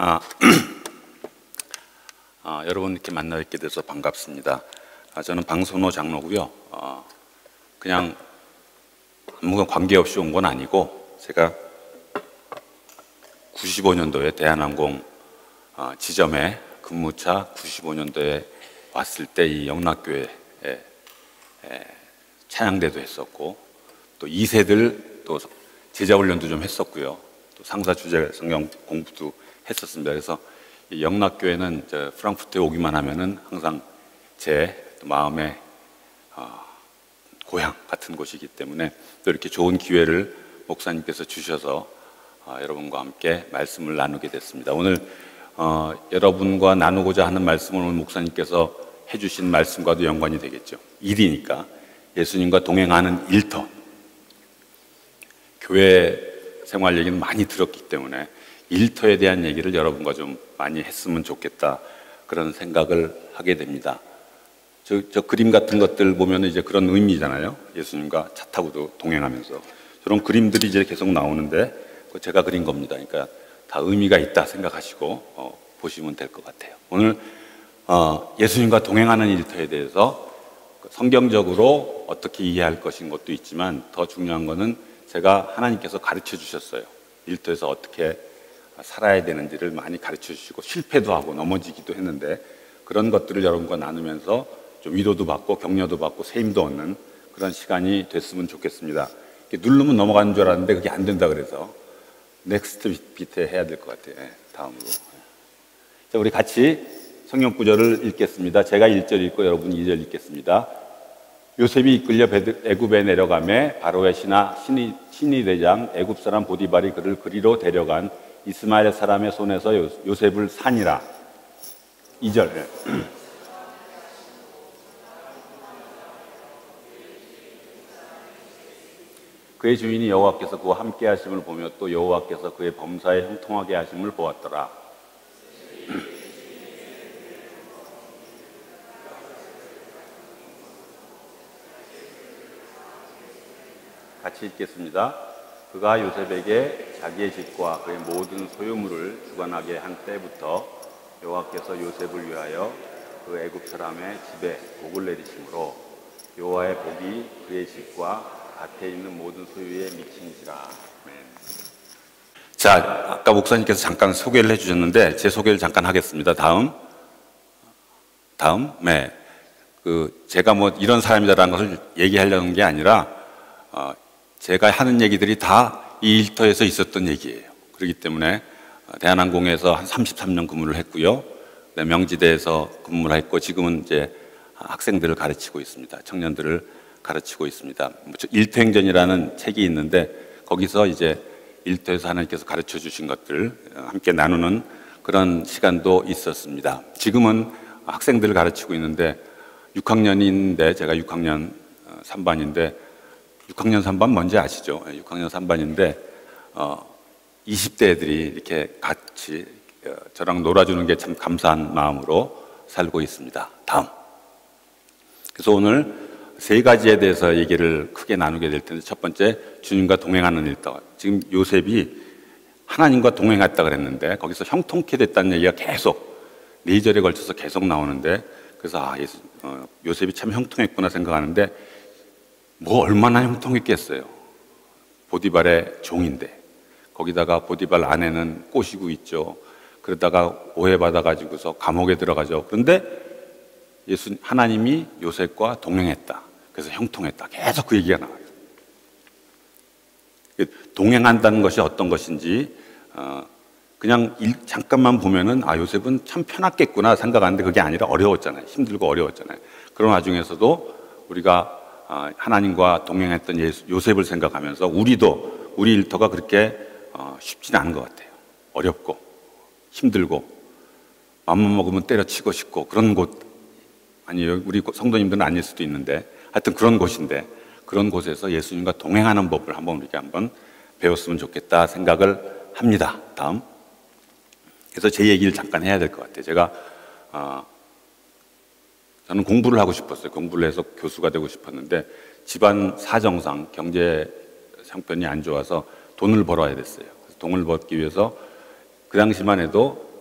아, 여러분 이렇게 만나 뵙게 돼서 반갑습니다. 저는 방선호 장로고요. 그냥 아무 관계없이 온 건 아니고 제가 95년도에 대한항공 지점에 근무차 95년도에 왔을 때 이 영락교회에 찬양대도 했었고 또 2세들 또 제자훈련도 좀 했었고요. 또 상사 주제 성경 공부도 했었습니다. 그래서 이 영락교회는 프랑크푸르트에 오기만 하면은 항상 제 마음의 고향 같은 곳이기 때문에 또 이렇게 좋은 기회를 목사님께서 주셔서 여러분과 함께 말씀을 나누게 됐습니다. 오늘 여러분과 나누고자 하는 말씀은 오늘 목사님께서 해주신 말씀과도 연관이 되겠죠. 일이니까 예수님과 동행하는 일터. 교회 생활 얘기는 많이 들었기 때문에 일터에 대한 얘기를 여러분과 좀 많이 했으면 좋겠다 그런 생각을 하게 됩니다. 저 그림 같은 것들 보면 이제 그런 의미잖아요. 예수님과 차 타고도 동행하면서 저런 그림들이 이제 계속 나오는데 제가 그린 겁니다. 그러니까 다 의미가 있다 생각하시고 보시면 될 것 같아요. 오늘 예수님과 동행하는 일터에 대해서 성경적으로 어떻게 이해할 것인 것도 있지만 더 중요한 거는 제가 하나님께서 가르쳐 주셨어요. 일터에서 어떻게 살아야 되는지를 많이 가르쳐 주시고 실패도 하고 넘어지기도 했는데 그런 것들을 여러분과 나누면서 좀 위로도 받고 격려도 받고 세임도 얻는 그런 시간이 됐으면 좋겠습니다. 누르면 넘어가는 줄 알았는데 그게 안 된다 그래서 넥스트 비트 해야 될 것 같아요. 다음으로. 자, 우리 같이 성경 구절을 읽겠습니다. 제가 1절 읽고 여러분이 2절 읽겠습니다. 요셉이 이끌려 애굽에 내려가매 바로의 신이 대장 애굽 사람 보디발이 그를 그리로 데려간 이스마엘 사람의 손에서 요셉을 산이라. 2절. 그의 주인이 여호와께서 그와 함께 하심을 보며 또 여호와께서 그의 범사에 형통하게 하심을 보았더라. 같이 읽겠습니다. 그가 요셉에게 자기의 집과 그의 모든 소유물을 주관하게 한 때부터 여호와께서 요셉을 위하여 그 애굽 사람의 집에 복을 내리심으로 여호와의 복이 그의 집과 밭에 있는 모든 소유에 미친지라. 자, 아까 목사님께서 잠깐 소개를 해주셨는데 제 소개를 잠깐 하겠습니다. 다음. 네. 제가 뭐 이런 사람이다라는 것을 얘기하려는 게 아니라 제가 하는 얘기들이 다 이 일터에서 있었던 얘기예요. 그렇기 때문에 대한항공에서 한 33년 근무를 했고요. 명지대에서 근무를 했고 지금은 이제 학생들을 가르치고 있습니다. 청년들을 가르치고 있습니다. 일터행전이라는 책이 있는데 거기서 이제 일터에서 하나님께서 가르쳐 주신 것들 함께 나누는 그런 시간도 있었습니다. 지금은 학생들을 가르치고 있는데 6학년인데 제가 6학년 3반인데 6학년 3반 뭔지 아시죠? 6학년 3반인데 20대 애들이 이렇게 같이 저랑 놀아주는 게 참 감사한 마음으로 살고 있습니다. 다음. 그래서 오늘 세 가지에 대해서 얘기를 크게 나누게 될 텐데 첫 번째, 주님과 동행하는 일터. 지금 요셉이 하나님과 동행했다 그랬는데 거기서 형통케 됐다는 얘기가 계속 4절에 걸쳐서 계속 나오는데 그래서 요셉이 참 형통했구나 생각하는데 뭐 얼마나 형통했겠어요. 보디발의 종인데 거기다가 보디발 아내는 꼬시고 있죠. 그러다가 오해받아가지고서 감옥에 들어가죠. 그런데 하나님이 요셉과 동행했다. 그래서 형통했다. 계속 그 얘기가 나와요. 동행한다는 것이 어떤 것인지 그냥 잠깐만 보면은 요셉은 참 편했겠구나 생각하는데 그게 아니라 어려웠잖아요. 힘들고 어려웠잖아요. 그런 와중에서도 우리가 하나님과 동행했던 요셉을 생각하면서 우리 일터가 그렇게 쉽지는 않은 것 같아요. 어렵고 힘들고 맘만 먹으면 때려치고 싶고 그런 곳 아니에요. 우리 성도님들은 아닐 수도 있는데 하여튼 그런 곳인데 그런 곳에서 예수님과 동행하는 법을 한번 배웠으면 좋겠다 생각을 합니다. 다음. 그래서 제 얘기를 잠깐 해야 될 것 같아요. 제가 저는 공부를 하고 싶었어요. 공부를 해서 교수가 되고 싶었는데 집안 사정상 경제 형편이 안 좋아서 돈을 벌어야 됐어요. 그래서 돈을 벌기 위해서 그 당시만 해도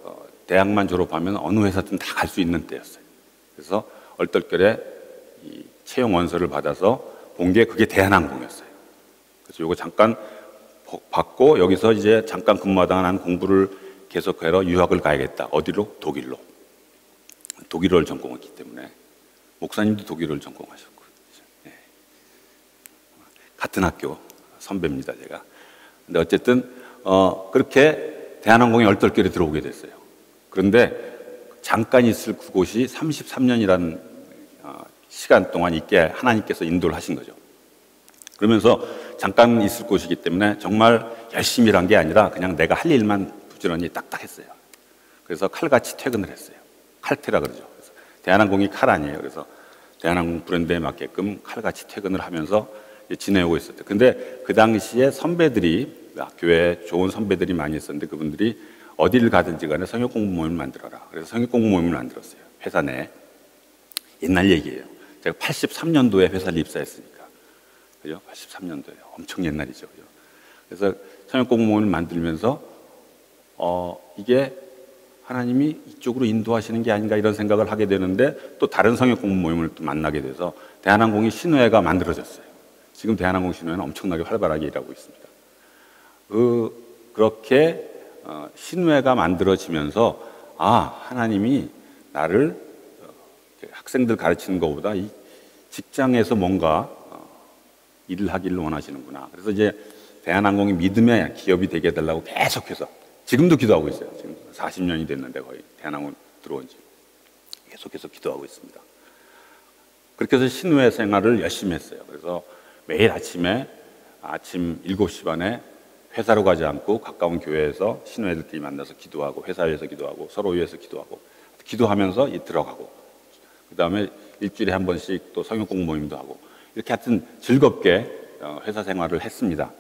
대학만 졸업하면 어느 회사든 다 갈 수 있는 때였어요. 그래서 얼떨결에 이 채용 원서를 받아서 본 게 그게 대한항공이었어요. 그래서 요거 잠깐 받고 여기서 이제 잠깐 근무하다가 난 공부를 계속하러 유학을 가야겠다. 어디로? 독일로. 독일어를 전공했기 때문에 목사님도 독일어를 전공하셨고 네. 같은 학교 선배입니다, 제가. 근데 어쨌든 그렇게 대한항공에 얼떨결에 들어오게 됐어요. 그런데 잠깐 있을 그곳이 33년이라는 시간 동안 있게 하나님께서 인도를 하신 거죠. 그러면서 잠깐 있을 곳이기 때문에 정말 열심히 일한 게 아니라 그냥 내가 할 일만 부지런히 딱딱 했어요. 그래서 칼같이 퇴근을 했어요. 칼퇴라 그러죠. 그래서 대한항공이 칼 아니에요. 그래서 대한항공 브랜드에 맞게끔 칼같이 퇴근을 하면서 지내오고 있었대요. 근데 그 당시에 선배들이, 교회에 좋은 선배들이 많이 있었는데 그분들이 어디를 가든지 간에 성역 공부 모임을 만들어라. 그래서 성역 공부 모임을 만들었어요. 회사 내에. 옛날 얘기예요. 제가 83년도에 회사를 입사했으니까. 그죠? 83년도에. 엄청 옛날이죠. 그죠? 그래서 성역 공부 모임을 만들면서, 이게 하나님이 이쪽으로 인도하시는 게 아닌가 이런 생각을 하게 되는데 또 다른 성역 공부 모임을 또 만나게 돼서 대한항공이 신우회가 만들어졌어요. 지금 대한항공 신우회는 엄청나게 활발하게 일하고 있습니다. 그렇게 신우회가 만들어지면서 하나님이 나를 학생들 가르치는 것보다 이 직장에서 뭔가 일을 하기를 원하시는구나. 그래서 이제 대한항공이 믿음의 기업이 되게 해달라고 계속해서 지금도 기도하고 있어요. 지금 40년이 됐는데 거의 대한항공 들어온 지 계속해서 기도하고 있습니다. 그렇게 해서 신우회 생활을 열심히 했어요. 그래서 매일 아침에 아침 7시 반에 회사로 가지 않고 가까운 교회에서 신우회들끼리 만나서 기도하고 회사에서 기도하고 서로 위해서 기도하고 기도하면서 들어가고 그 다음에 일주일에 한 번씩 또 성역 공부 모임도 하고 이렇게 하여튼 즐겁게 회사 생활을 했습니다.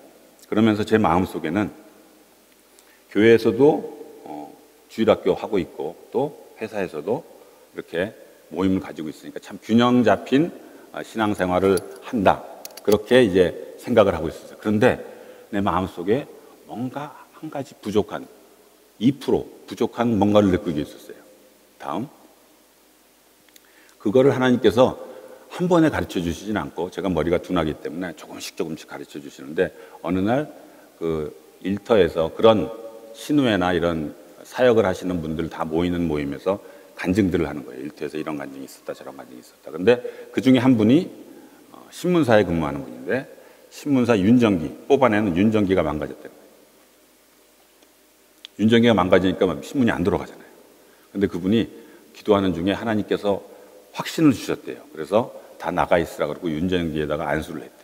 그러면서 제 마음속에는 교회에서도 주일학교 하고 있고 또 회사에서도 이렇게 모임을 가지고 있으니까 참 균형 잡힌 신앙생활을 한다. 그렇게 이제 생각을 하고 있었어요. 그런데 내 마음속에 뭔가 한 가지 부족한 2% 부족한 뭔가를 느끼고 있었어요. 다음 그거를 하나님께서 한 번에 가르쳐 주시진 않고 제가 머리가 둔하기 때문에 조금씩 가르쳐 주시는데 어느 날 그 일터에서 그런 신우회나 이런 사역을 하시는 분들 다 모이는 모임에서 간증들을 하는 거예요. 일터에서 이런 간증이 있었다 저런 간증이 있었다. 근데 그 중에 한 분이 신문사에 근무하는 분인데 신문사 윤정기 뽑아내는 윤정기가 망가졌대요. 윤정기가 망가지니까 신문이 안 돌아가잖아요. 근데 그분이 기도하는 중에 하나님께서 확신을 주셨대요. 그래서 다 나가 있으라 그러고 윤정기에다가 안수를 했대요.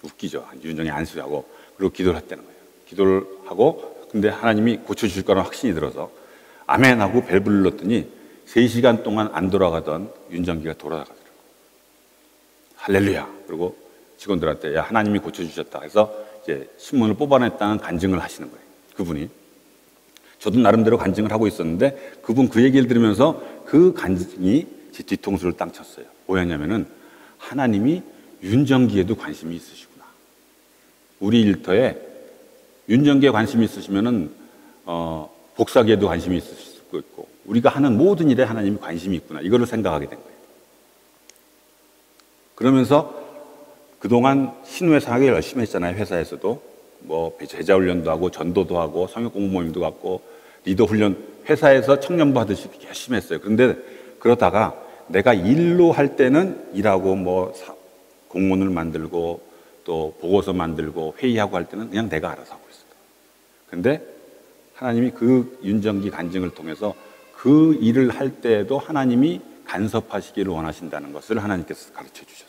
웃기죠. 윤정기 안수하고 그리고 기도를 했다는 거예요. 기도를 하고 근데 하나님이 고쳐주실 거라는 확신이 들어서 아멘 하고 벨브를 눌렀더니 3시간 동안 안 돌아가던 윤정기가 돌아가더라고요. 할렐루야. 그리고 직원들한테 야 하나님이 고쳐주셨다 해서 이제 신문을 뽑아냈다는 간증을 하시는 거예요. 그분이. 저도 나름대로 간증을 하고 있었는데 그분 그 얘기를 들으면서 그 간증이 제 뒤통수를 땅 쳤어요. 뭐였냐면은 하나님이 윤정기에도 관심이 있으시구나. 우리 일터에 윤정기에 관심이 있으시면은 복사기에도 관심이 있을 수 있고 우리가 하는 모든 일에 하나님이 관심이 있구나. 이거를 생각하게 된 거예요. 그러면서 그동안 신우회 사역을 열심히 했잖아요. 회사에서도 뭐 제자 훈련도 하고 전도도 하고 성역 공부 모임도 갖고 리더 훈련 회사에서 청년부 하듯이 열심히 했어요. 그런데 그러다가 내가 일로 할 때는 일하고 뭐 공문을 만들고 또 보고서 만들고 회의하고 할 때는 그냥 내가 알아서 하고 있어요. 그런데 하나님이 그 윤정기 간증을 통해서 그 일을 할 때에도 하나님이 간섭하시기를 원하신다는 것을 하나님께서 가르쳐 주셨어요.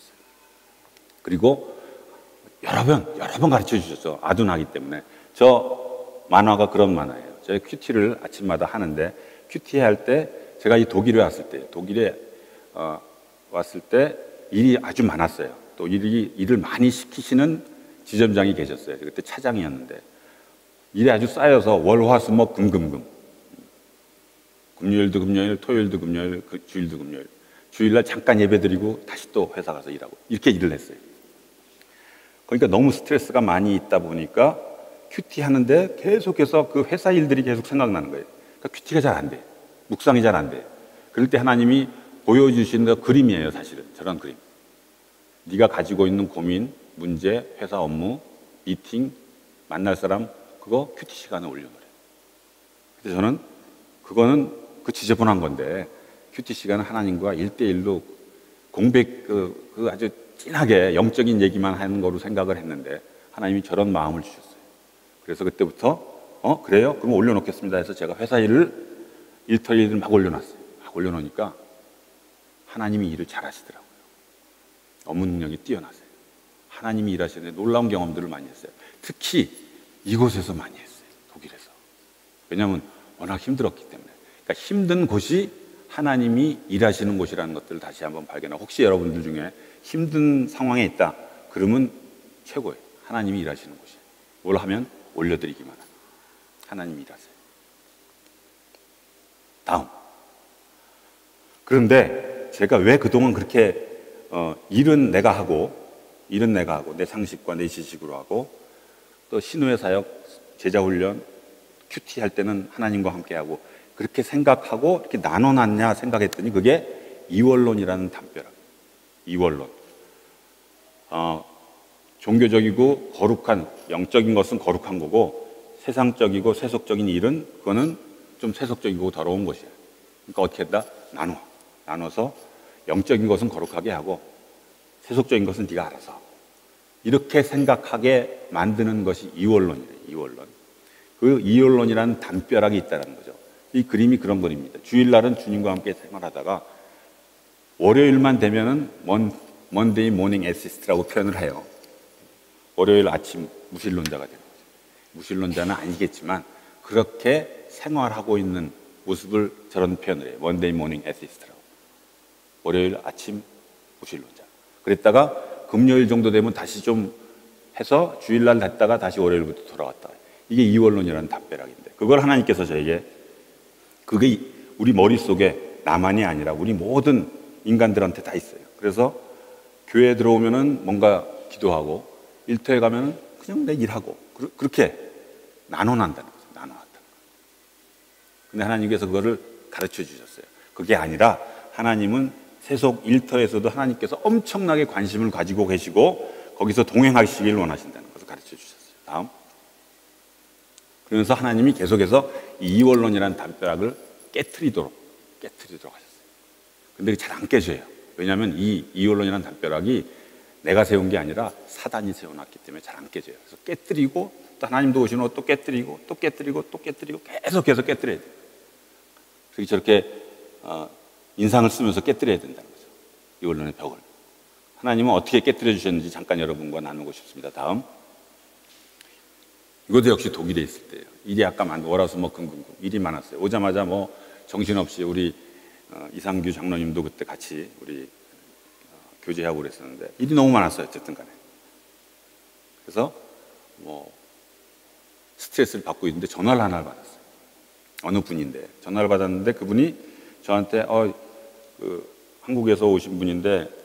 그리고 여러 번 가르쳐 주셨죠. 아둔하기 때문에. 저 만화가 그런 만화예요. 제가 큐티를 아침마다 하는데 큐티 할 때 제가 이 독일에 왔을 때 일이 아주 많았어요. 또 일을 많이 시키시는 지점장이 계셨어요. 그때 차장이었는데 일이 아주 쌓여서 월화수목 금금금 금요일도 금요일, 토요일도 금요일, 주일도 금요일 주일날 잠깐 예배드리고 다시 또 회사 가서 일하고 이렇게 일을 했어요. 그러니까 너무 스트레스가 많이 있다 보니까 큐티 하는데 계속해서 그 회사 일들이 계속 생각나는 거예요. 그러니까 큐티가 잘 안 돼. 묵상이 잘 안 돼. 그럴 때 하나님이 보여주시는 그림이에요, 사실은. 저런 그림. 네가 가지고 있는 고민, 문제, 회사 업무, 미팅, 만날 사람, 그거 큐티 시간에 올려놓으래. 그래서 저는 그거는 그 지저분한 건데, 큐티 시간은 하나님과 1대1로 공백, 그 아주 진하게 영적인 얘기만 하는 거로 생각을 했는데, 하나님이 저런 마음을 주셨어요. 그래서 그때부터, 그래요? 그럼 올려놓겠습니다 해서 제가 회사 일터 일을 막 올려놨어요. 막 올려놓으니까 하나님이 일을 잘 하시더라고요. 업무 능력이 뛰어나세요. 하나님이 일하시는데 놀라운 경험들을 많이 했어요. 특히 이곳에서 많이 했어요. 독일에서. 왜냐하면 워낙 힘들었기 때문에. 그러니까 힘든 곳이 하나님이 일하시는 곳이라는 것들을 다시 한번 발견하고, 혹시 여러분들 중에 힘든 상황에 있다 그러면 최고예요. 하나님이 일하시는 곳이에요. 뭘 하면 올려드리기만 합니다. 하나님이 일하세요. 다음. 그런데 제가 왜 그동안 그렇게 일은 내가 하고 내 상식과 내 지식으로 하고, 또 신우의 사역, 제자 훈련, 큐티 할 때는 하나님과 함께 하고 그렇게 생각하고 이렇게 나눠놨냐 생각했더니 그게 이원론이라는 담벼락. 이원론. 종교적이고 거룩한, 영적인 것은 거룩한 거고, 세상적이고 세속적인 일은 그거는 좀 세속적이고 더러운 것이야. 그러니까 어떻게 했다? 나눠서 영적인 것은 거룩하게 하고 세속적인 것은 네가 알아서, 이렇게 생각하게 만드는 것이 이원론이래요. 이원론. 그 이원론이라는 담벼락이 있다는 거죠. 이 그림이 그런 그림입니다. 주일날은 주님과 함께 생활하다가 월요일만 되면은 먼데이 모닝 에시스트라고 표현을 해요. 월요일 아침 무신론자가 되는 거죠. 무신론자는 아니겠지만 그렇게 생활하고 있는 모습을 저런 표현을 해요. 먼데이 모닝 에시스트라고. 월요일 아침 무신론자. 그랬다가 금요일 정도 되면 다시 좀 해서 주일날 됐다가 다시 월요일부터 돌아왔다. 이게 이원론이라는 담벼락인데, 그걸 하나님께서 저에게, 그게 우리 머릿속에 나만이 아니라 우리 모든 인간들한테 다 있어요. 그래서 교회에 들어오면은 뭔가 기도하고, 일터에 가면은 그냥 내 일하고, 그렇게 나눠난다는 거죠. 나눠놨다는 거예요. 근데 하나님께서 그거를 가르쳐 주셨어요. 그게 아니라 하나님은 세속 일터에서도 하나님께서 엄청나게 관심을 가지고 계시고 거기서 동행하시길 원하신다는 것을 가르쳐 주셨어요. 다음. 그러면서 하나님이 계속해서 이 이원론이라는 담벼락을 깨트리도록 하셨어요. 근데 잘 안 깨져요. 왜냐하면 이 이원론이라는 담벼락이 내가 세운 게 아니라 사단이 세워놨기 때문에 잘 안 깨져요. 그래서 깨트리고, 또 하나님도 오시는 또 깨트리고, 또 깨트리고, 또 깨트리고, 계속해서 깨트려야 돼요. 그래서 저렇게 인상을 쓰면서 깨트려야 된다는 거죠. 이원론의 벽을. 하나님은 어떻게 깨트려 주셨는지 잠깐 여러분과 나누고 싶습니다. 다음. 이것도 역시 독일에 있을 때예요. 일이 아까 월화수목금금금 일이 많았어요. 오자마자 뭐 정신없이 우리 이상규 장로님도 그때 같이 우리 교제하고 그랬었는데 일이 너무 많았어요. 어쨌든 간에. 그래서 뭐 스트레스를 받고 있는데 전화를 하나를 받았어요. 어느 분인데 전화를 받았는데 그분이 저한테 한국에서 오신 분인데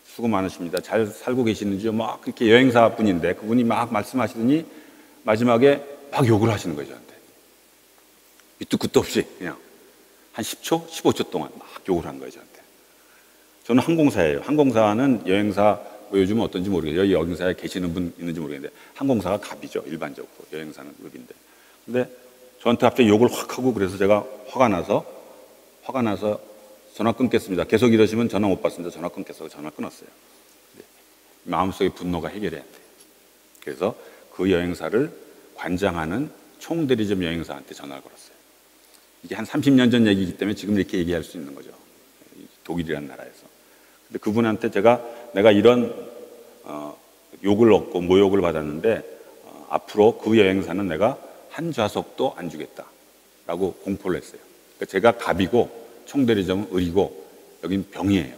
수고 많으십니다. 잘 살고 계시는지요? 막 그렇게 여행사 분인데 그분이 막 말씀하시더니 마지막에 막 욕을 하시는 거예요. 저한테. 밑도 끝도 없이 그냥 한 10초, 15초 동안 막 욕을 한 거예요. 저한테. 저는 항공사예요. 항공사는 여행사, 뭐 요즘은 어떤지 모르겠어요. 여행사에 계시는 분 있는지 모르겠는데 항공사가 갑이죠. 일반적으로. 여행사는 급인데. 근데 저한테 갑자기 욕을 확 하고, 그래서 제가 화가 나서 전화 끊겠습니다. 계속 이러시면 전화 못 받습니다. 전화 끊겠어서 전화 끊었어요. 마음속의 분노가 해결이 안 돼요. 그래서 그 여행사를 관장하는 총대리점 여행사한테 전화를 걸었어요. 이게 한 30년 전 얘기이기 때문에 지금 이렇게 얘기할 수 있는 거죠. 독일이라는 나라에서. 근데 그분한테 내가 이런 욕을 얻고 모욕을 받았는데 앞으로 그 여행사는 내가 한 좌석도 안 주겠다라고 공포를 했어요. 그러니까 제가 갑이고 총대리점은 을이고 여긴 병이에요.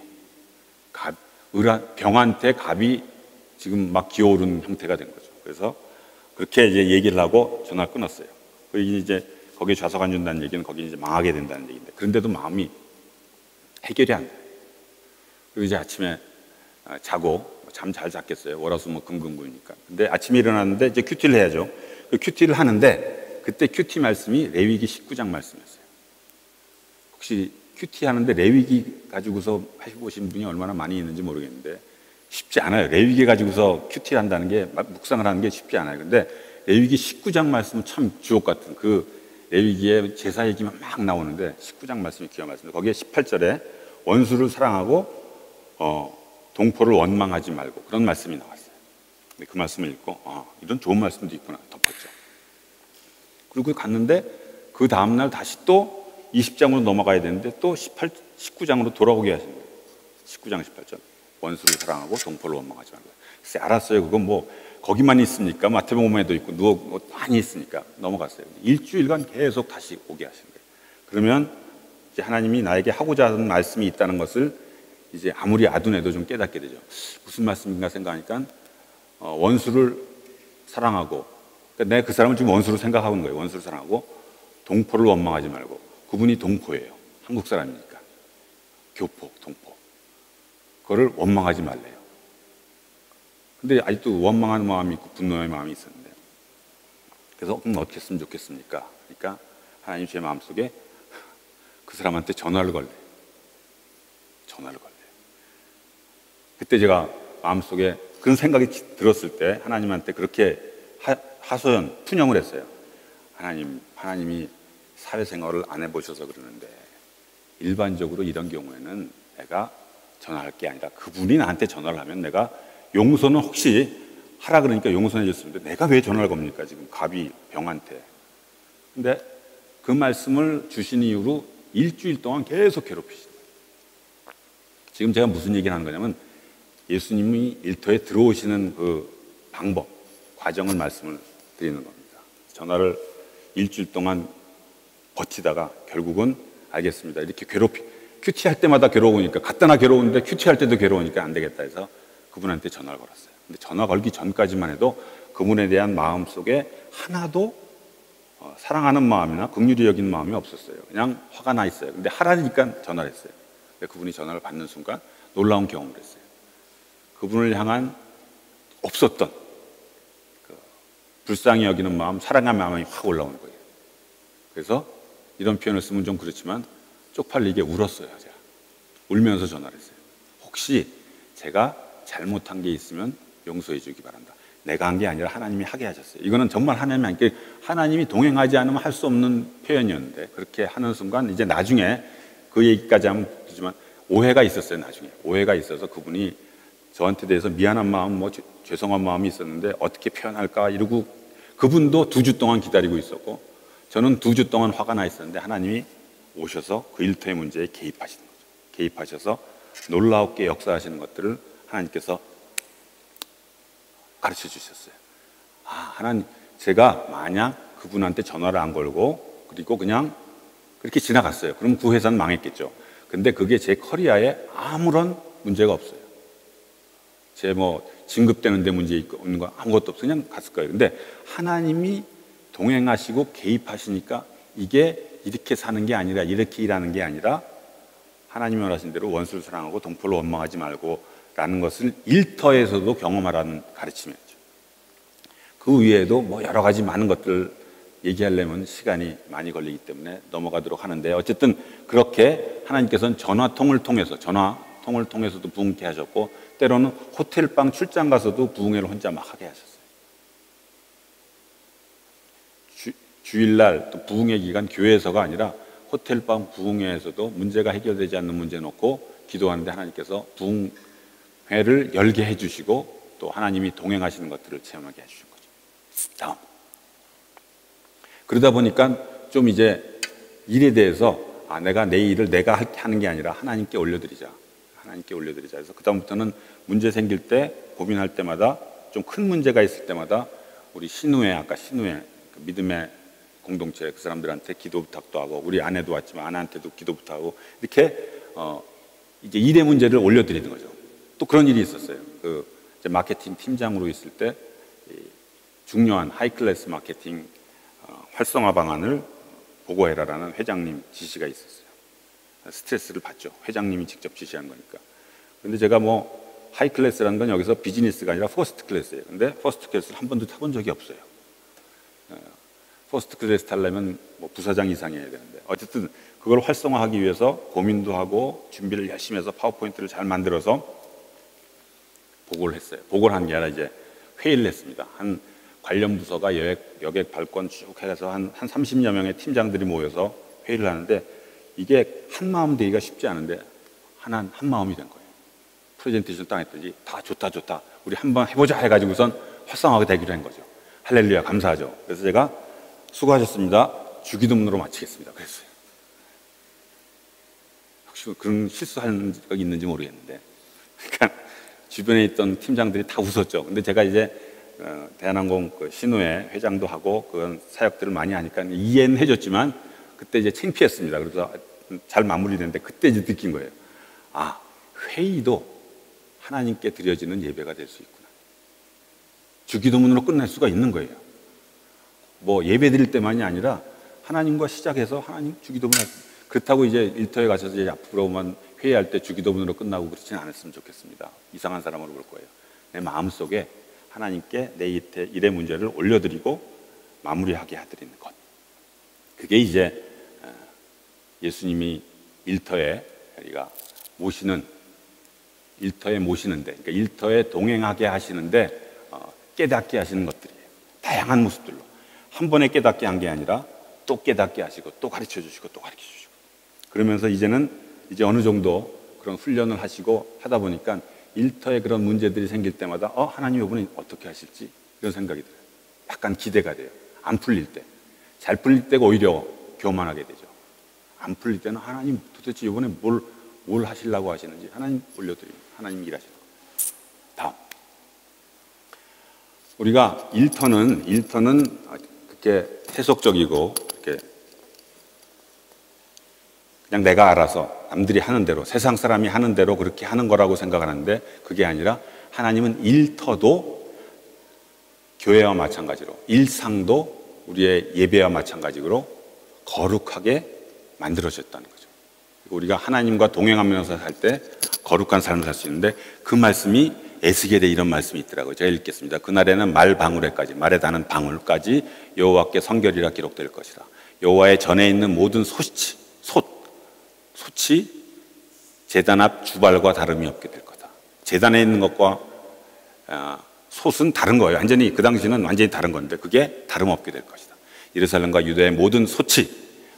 병한테 갑이 지금 막 기어오르는 형태가 된 거죠. 그래서 그렇게 이제 얘기를 하고 전화를 끊었어요. 그리고 이제 거기에 좌석 안 준다는 얘기는 거기 이제 망하게 된다는 얘기인데, 그런데도 마음이 해결이 안 돼요. 그리고 이제 아침에 자고 잠 잘 잤겠어요. 월화수목 금금금이니까. 근데 아침에 일어났는데 이제 큐티를 해야죠. 그 큐티를 하는데 그때 큐티 말씀이 레위기 19장 말씀이었어요. 혹시 큐티 하는데 레위기 가지고서 해보신 분이 얼마나 많이 있는지 모르겠는데 쉽지 않아요. 레위기 가지고서 큐티 한다는 게, 묵상을 하는 게 쉽지 않아요. 근데 레위기 19장 말씀은 참 주옥 같은, 그 레위기에 제사 얘기만 막 나오는데 19장 말씀이 귀한 말씀입니다. 거기에 18절에 원수를 사랑하고 동포를 원망하지 말고, 그런 말씀이 나왔어요. 근데 그 말씀을 읽고 이런 좋은 말씀도 있구나 덮었죠. 그리고 갔는데 그 다음날 다시 또 20장으로 넘어가야 되는데 또 19장으로 돌아오게 하신 거예요. 19장 18절 원수를 사랑하고 동포를 원망하지 말고. 글쎄 알았어요. 그건 뭐 거기만 있습니까? 마태복음에도 있고 뭐 많이 있으니까 넘어갔어요. 일주일간 계속 다시 오게 하신 거예요. 그러면 이제 하나님이 나에게 하고자 하는 말씀이 있다는 것을 이제 아무리 아둔해도 좀 깨닫게 되죠. 무슨 말씀인가 생각하니까 원수를 사랑하고, 그러니까 내가 그 사람을 지금 원수로 생각하고 있는 거예요. 원수를 사랑하고 동포를 원망하지 말고. 그분이 동포예요. 한국 사람이니까. 교포, 동포. 그거를 원망하지 말래요. 근데 아직도 원망하는 마음이 있고 분노의 마음이 있었는데, 그래서 그럼 어떻게 했으면 좋겠습니까? 그러니까 하나님 제 마음속에 그 사람한테 전화를 걸래요. 전화를 걸래요. 그때 제가 마음속에 그런 생각이 들었을 때 하나님한테 그렇게 하소연, 푼영을 했어요. 하나님이 사회생활을 안 해보셔서 그러는데 일반적으로 이런 경우에는 내가 전화할 게 아니라 그분이 나한테 전화를 하면 내가 용서는 혹시 하라 그러니까 용서해 줬는데 내가 왜 전화를 겁니까? 지금 갑이 병한테. 근데 그 말씀을 주신 이후로 일주일 동안 계속 괴롭히시는 거예요. 지금 제가 무슨 얘기를 하는 거냐면 예수님이 일터에 들어오시는 그 방법, 과정을 말씀을 드리는 겁니다. 전화를 일주일 동안 버티다가 결국은 알겠습니다. 이렇게 큐티할 때마다 괴로우니까, 갖다 놔 괴로운데 큐티할 때도 괴로우니까 안 되겠다 해서 그분한테 전화를 걸었어요. 근데 전화 걸기 전까지만 해도 그분에 대한 마음 속에 하나도 사랑하는 마음이나 긍휼히 여기는 마음이 없었어요. 그냥 화가 나 있어요. 근데 하라니까 전화를 했어요. 근데 그분이 전화를 받는 순간 놀라운 경험을 했어요. 그분을 향한 없었던 그 불쌍히 여기는 마음, 사랑하는 마음이 확 올라오는 거예요. 그래서 이런 표현을 쓰면 좀 그렇지만 쪽팔리게 울었어요. 제가 울면서 전화를 했어요. 혹시 제가 잘못한 게 있으면 용서해 주기 바란다. 내가 한 게 아니라 하나님이 하게 하셨어요. 이거는 정말 하나님이 동행하지 않으면 할 수 없는 표현이었는데, 그렇게 하는 순간 이제 나중에 그 얘기까지 하면 되지만 오해가 있었어요. 나중에 오해가 있어서 그분이 저한테 대해서 미안한 마음, 죄송한 마음이 있었는데 어떻게 표현할까 이러고 그분도 2주 동안 기다리고 있었고 저는 2주 동안 화가 나 있었는데 하나님이 오셔서 그 일터의 문제에 개입하시는 거죠. 개입하셔서 놀라웠게 역사하시는 것들을 하나님께서 가르쳐 주셨어요. 하나님, 제가 만약 그분한테 전화를 안 걸고 그리고 그냥 그렇게 지나갔어요. 그럼 그 회사는 망했겠죠. 근데 그게 제 커리어에 아무런 문제가 없어요. 제 진급되는 데 문제 있는 거 아무것도 없어요. 그냥 갔을 거예요. 근데 하나님이 동행하시고 개입하시니까 이게 이렇게 사는 게 아니라, 이렇게 일하는 게 아니라 하나님이 원하신 대로 원수를 사랑하고 동포를 원망하지 말고 라는 것을 일터에서도 경험하라는 가르침이었죠. 그 위에도 여러 가지 많은 것들 얘기하려면 시간이 많이 걸리기 때문에 넘어가도록 하는데, 어쨌든 그렇게 하나님께서는 전화통을 통해서도 부흥케 하셨고 때로는 호텔방 출장 가서도 부흥회를 혼자 막 하게 하셨어요. 주일날 또 부흥회 기간 교회에서가 아니라 호텔방 부흥회에서도 문제가 해결되지 않는 문제 놓고 기도하는데 하나님께서 부흥회를 열게 해주시고 또 하나님이 동행하시는 것들을 체험하게 해주신 거죠. 다음. 그러다 보니까 좀 이제 일에 대해서 내가 내 일을 내가 하는 게 아니라 하나님께 올려드리자. 그래서 그다음부터는 문제 생길 때, 고민할 때마다, 좀 큰 문제가 있을 때마다 우리 신우회, 그 믿음의 공동체 그 사람들한테 기도 부탁도 하고, 우리 아내도 왔지만 아내한테도 기도 부탁하고, 이렇게 이제 일의 문제를 올려드리는 거죠. 또 그런 일이 있었어요. 이제 마케팅 팀장으로 있을 때 중요한 하이클래스 마케팅 활성화 방안을 보고해라라는 회장님 지시가 있었어요. 스트레스를 받죠. 회장님이 직접 지시한 거니까. 근데 제가 하이클래스라는 건 여기서 비즈니스가 아니라 퍼스트 클래스예요. 근데 퍼스트 클래스를 한 번도 타본 적이 없어요. 퍼스트 클래스 타려면 뭐 부사장 이상이어야 되는데, 어쨌든 그걸 활성화하기 위해서 고민도 하고 준비를 열심히 해서 파워포인트를 잘 만들어서 보고를 했어요. 보고를 한 게 아니라 이제 회의를 했습니다. 한 관련 부서가 여객 발권 쭉 해서 한 30여 명의 팀장들이 모여서 회의를 하는데, 이게 한 마음 되기가 쉽지 않은데 한 마음이 된 거예요. 프레젠테이션 딱 했더니 다 좋다 우리 한번 해보자 해가지고선 활성화하게 되기로 한 거죠. 할렐루야, 감사하죠. 그래서 제가 수고하셨습니다, 주기도문으로 마치겠습니다 그랬어요. 혹시 그런 실수한 적이 있는지 모르겠는데, 그러니까 주변에 있던 팀장들이 다 웃었죠. 근데 제가 이제 대한항공 그 신우회 회장도 하고 그런 사역들을 많이 하니까 이해는 해줬지만 그때 이제 창피했습니다. 그래서 잘 마무리됐는데 그때 이제 느낀 거예요. 아, 회의도 하나님께 드려지는 예배가 될 수 있구나. 주기도문으로 끝날 수가 있는 거예요. 뭐 예배 드릴 때만이 아니라 하나님과 시작해서 하나님 주기도문 할 수. 그렇다고 이제 일터에 가셔서 이제 앞으로만 회의할 때 주기도문으로 끝나고 그렇지는 않았으면 좋겠습니다. 이상한 사람으로 볼 거예요. 내 마음속에 하나님께 내 일의 문제를 올려드리고 마무리하게 해드리는 것. 그게 이제 예수님이 일터에 우리가 모시는데, 그러니까 일터에 동행하게 하시는데 깨닫게 하시는 것들이에요. 다양한 모습들로 한 번에 깨닫게 한 게 아니라 또 깨닫게 하시고 또 가르쳐 주시고 또 가르쳐 주시고, 그러면서 이제는 어느 정도 그런 훈련을 하시고 하다 보니까 일터에 그런 문제들이 생길 때마다 하나님 이번에 어떻게 하실지 이런 생각이 들어요. 약간 기대가 돼요. 안 풀릴 때. 잘 풀릴 때가 오히려 교만하게 되죠. 안 풀릴 때는 하나님 도대체 이번에 뭘 하시려고 하시는지 하나님 올려드립니다. 하나님 일하시는 거. 다음, 우리가 일터는 그렇게 세속적이고 이렇게 그냥 내가 알아서 남들이 하는 대로, 세상 사람이 하는 대로 그렇게 하는 거라고 생각하는데, 그게 아니라 하나님은 일터도 교회와 마찬가지로, 일상도 우리의 예배와 마찬가지로 거룩하게 만들어졌다는 거죠. 우리가 하나님과 동행하면서 살 때 거룩한 삶을 살 수 있는데, 그 말씀이 에스겔에 이런 말씀이 있더라고요. 제가 읽겠습니다. 그날에는 말에 닿는 방울까지 여호와께 성결이라 기록될 것이라. 여호와의 전에 있는 모든 솥이 제단 앞 주발과 다름이 없게 될 거다. 제단에 있는 것과 솥은 다른 거예요. 완전히 그 당시는 완전히 다른 건데 그게 다름없게 될 것이다. 예루살렘과 유다의 모든 솥이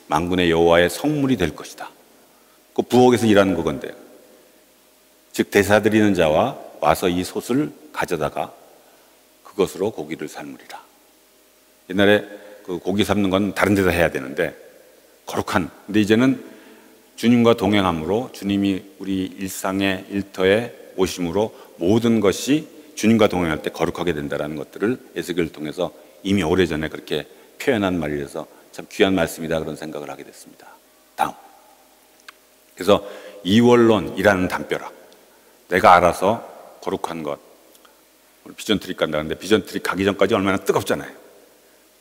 만군의 여호와의 성물이 될 것이다. 그 부엌에서 일하는 그건데, 즉 대사드리는 자와 와서 이 솥을 가져다가 그것으로 고기를 삶으리라. 옛날에 그 고기 삶는 건 다른 데서 해야 되는데 근데 이제는 주님과 동행함으로, 주님이 우리 일상의 일터에 오심으로 모든 것이 주님과 동행할 때 거룩하게 된다는 것들을 에스겔을 통해서 이미 오래전에 그렇게 표현한 말이라서 참 귀한 말씀이다 그런 생각을 하게 됐습니다. 다음, 그래서 이원론이라는 담벼락, 내가 알아서 거룩한 것. 오늘 비전 트립 간다는데 비전 트립 가기 전까지 얼마나 뜨겁잖아요.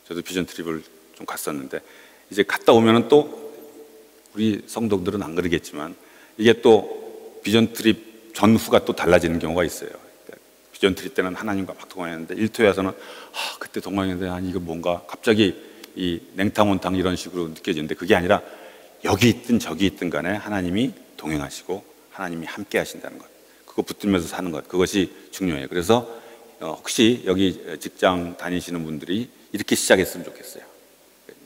저도 비전 트립을 좀 갔었는데 이제 갔다 오면은 또 우리 성도들은 안 그러겠지만 이게 또 비전 트립 전후가 또 달라지는 경우가 있어요. 비전 트립 때는 하나님과 막 동행했는데 일터에 와서는 그때 동행했는데 이거 뭔가 갑자기 이 냉탕온탕 이런 식으로 느껴지는데, 그게 아니라 여기 있든 저기 있든 간에 하나님이 동행하시고 하나님이 함께 하신다는 것, 그거 붙들면서 사는 것, 그것이 중요해요. 그래서 혹시 여기 직장 다니시는 분들이 이렇게 시작했으면 좋겠어요.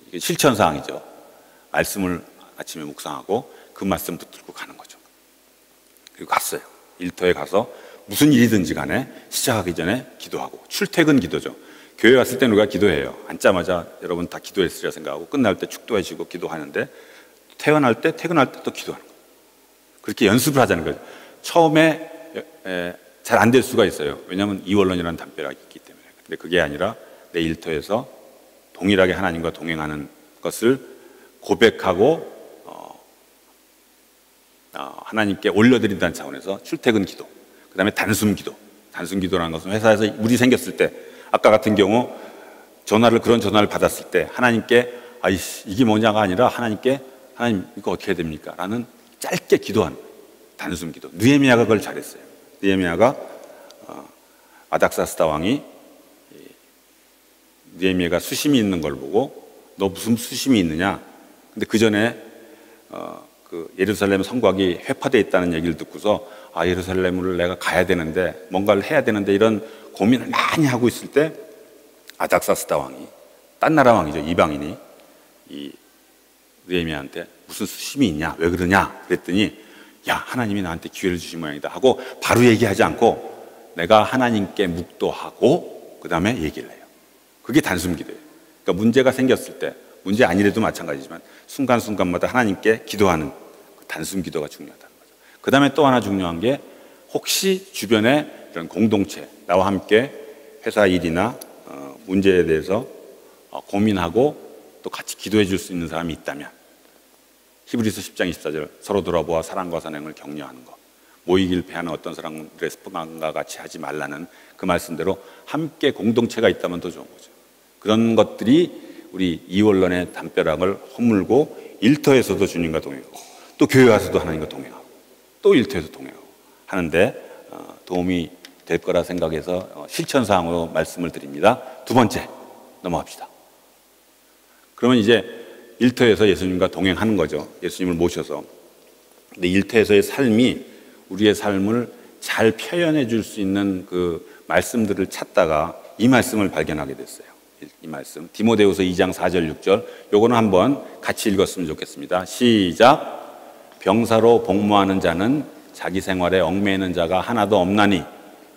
이게 실천사항이죠. 말씀을 아침에 묵상하고 그 말씀 붙들고 가는 거죠. 그리고 갔어요. 일터에 가서 무슨 일이든지 간에 시작하기 전에 기도하고, 출퇴근 기도죠. 교회 왔을 때는 우리가 기도해요. 앉자마자 여러분 다 기도했으리라 생각하고 끝날 때 축도해주고 기도하는데, 퇴근할 때 또 기도하는 거예요. 그렇게 연습을 하자는 거죠. 처음에 잘 안 될 수가 있어요. 왜냐하면 이원론이라는 담벼락이 있기 때문에. 근데 그게 아니라 내 일터에서 동일하게 하나님과 동행하는 것을 고백하고 하나님께 올려드린다는 차원에서 출퇴근 기도, 그 다음에 단숨 기도라는 것은 회사에서 일이 생겼을 때, 아까 같은 경우 그런 전화를 받았을 때 하나님께 이게 뭐냐가 아니라 하나님께, 하나님 이거 어떻게 해야 됩니까? 라는 짧게 기도하는 단숨 기도. 느헤미야가 그걸 잘했어요. 느헤미야가 아닥사스다 왕이 느헤미야가 수심이 있는 걸 보고 너 무슨 수심이 있느냐? 근데 그 전에 그 예루살렘 성곽이 회파되어 있다는 얘기를 듣고서 아, 예루살렘을 내가 가야 되는데 뭔가를 해야 되는데 이런 고민을 많이 하고 있을 때 아닥사스다 왕이, 딴 나라 왕이죠, 이방인이 이 느헤미야한테 무슨 수심이 있냐, 왜 그러냐 그랬더니 야, 하나님이 나한테 기회를 주신 모양이다 하고 바로 얘기하지 않고 내가 하나님께 묵도하고 그 다음에 얘기를 해요. 그게 단순 기도예요. 그러니까 문제가 생겼을 때, 문제 아니래도 마찬가지지만 순간순간마다 하나님께 기도하는 그 단순 기도가 중요하다는 거죠. 그 다음에 또 하나 중요한 게 혹시 주변에 이런 공동체, 나와 함께 회사 일이나 문제에 대해서 고민하고 또 같이 기도해 줄 수 있는 사람이 있다면 히브리서 10장 24절 서로 돌아보아 사랑과 선행을 격려하는 것, 모이길 패하는 어떤 사람들의 습관과 같이 하지 말라는 그 말씀대로 함께 공동체가 있다면 더 좋은 거죠. 그런 것들이 우리 이원론의 담벼락을 허물고 일터에서도 주님과 동행하고 또 교회 와서도 하나님과 동행하고 또 일터에서 동행하고 하는데 도움이 될 거라 생각해서 실천사항으로 말씀을 드립니다. 두 번째 넘어갑시다. 그러면 이제 일터에서 예수님과 동행하는 거죠. 예수님을 모셔서. 근데 일터에서의 삶이 우리의 삶을 잘 표현해 줄 수 있는 그 말씀들을 찾다가 이 말씀을 발견하게 됐어요. 이 말씀 디모데후서 2장 4절 6절 요거는 한번 같이 읽었으면 좋겠습니다. 시작. 병사로 복무하는 자는 자기 생활에 얽매이는 자가 하나도 없나니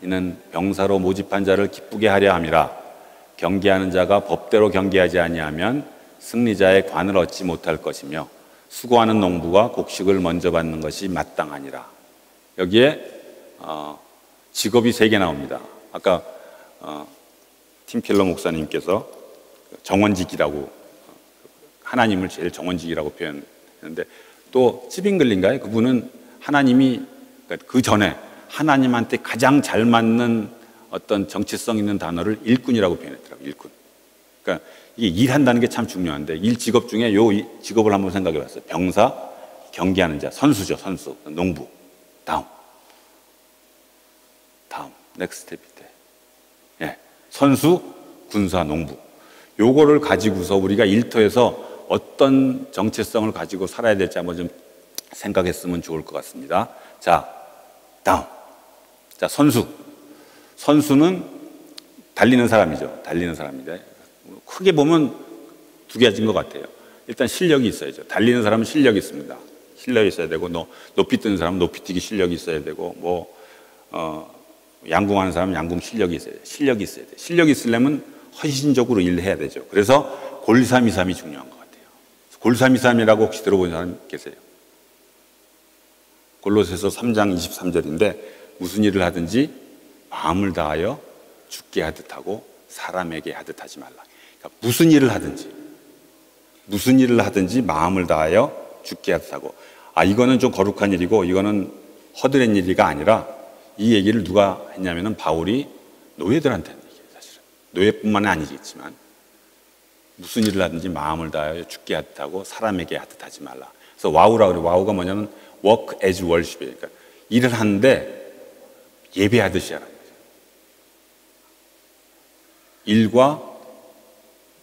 이는 병사로 모집한 자를 기쁘게 하려 함이라. 경계하는 자가 법대로 경계하지 아니하면 승리자의 관을 얻지 못할 것이며 수고하는 농부가 곡식을 먼저 받는 것이 마땅하니라. 여기에 직업이 3개 나옵니다. 아까 팀켈러 목사님께서 정원직이라고, 하나님을 제일 정원직이라고 표현했는데 또 찌빙글린가요? 그분은 하나님이 그 전에 하나님한테 가장 잘 맞는 어떤 정체성 있는 단어를 일꾼이라고 표현했더라고요. 일꾼. 그러니까 이게 일한다는 게 참 중요한데 일 직업 중에 요 직업을 한번 생각해 봤어요. 병사, 경계하는 자, 선수죠. 선수, 농부. 다음 넥스트 스텝 밑에 선수, 군사, 농부. 요거를 가지고서 우리가 일터에서 어떤 정체성을 가지고 살아야 될지 한번 좀 생각했으면 좋을 것 같습니다. 자, 다음. 자, 선수는 달리는 사람이죠. 달리는 사람인데 크게 보면 두 가지인 것 같아요. 일단 실력이 있어야죠. 달리는 사람은 실력이 있습니다. 실력이 있어야 되고, 높이 뛰는 사람은 높이 뛰기 실력이 있어야 되고, 양궁하는 사람은 양궁 실력이 있어야 돼요. 실력이 있어야 돼요. 실력이 있으려면 헌신적으로 일을 해야 되죠. 그래서 골323이 중요한 것 같아요. 골323이라고 혹시 들어본 사람 계세요? 골로새서 3장 23절인데 무슨 일을 하든지 마음을 다하여 죽게 하듯 하고 사람에게 하듯 하지 말라. 그러니까 무슨 일을 하든지 마음을 다하여 죽게 하듯 하고, 이거는 좀 거룩한 일이고 이거는 허드렛 일이가 아니라 이 얘기를 누가 했냐면은 바울이 노예들한테 하는 얘기예요. 사실은 노예뿐만 아니겠지만 무슨 일을 하든지 마음을 다하여 죽게 하듯 하고 사람에게 하듯 하지 말라. 그래서 와우라고 그래요. 와우가 뭐냐면 work as worship이에요. 그러니까 일을 하는데 예배하듯이 하라는 거죠. 일과,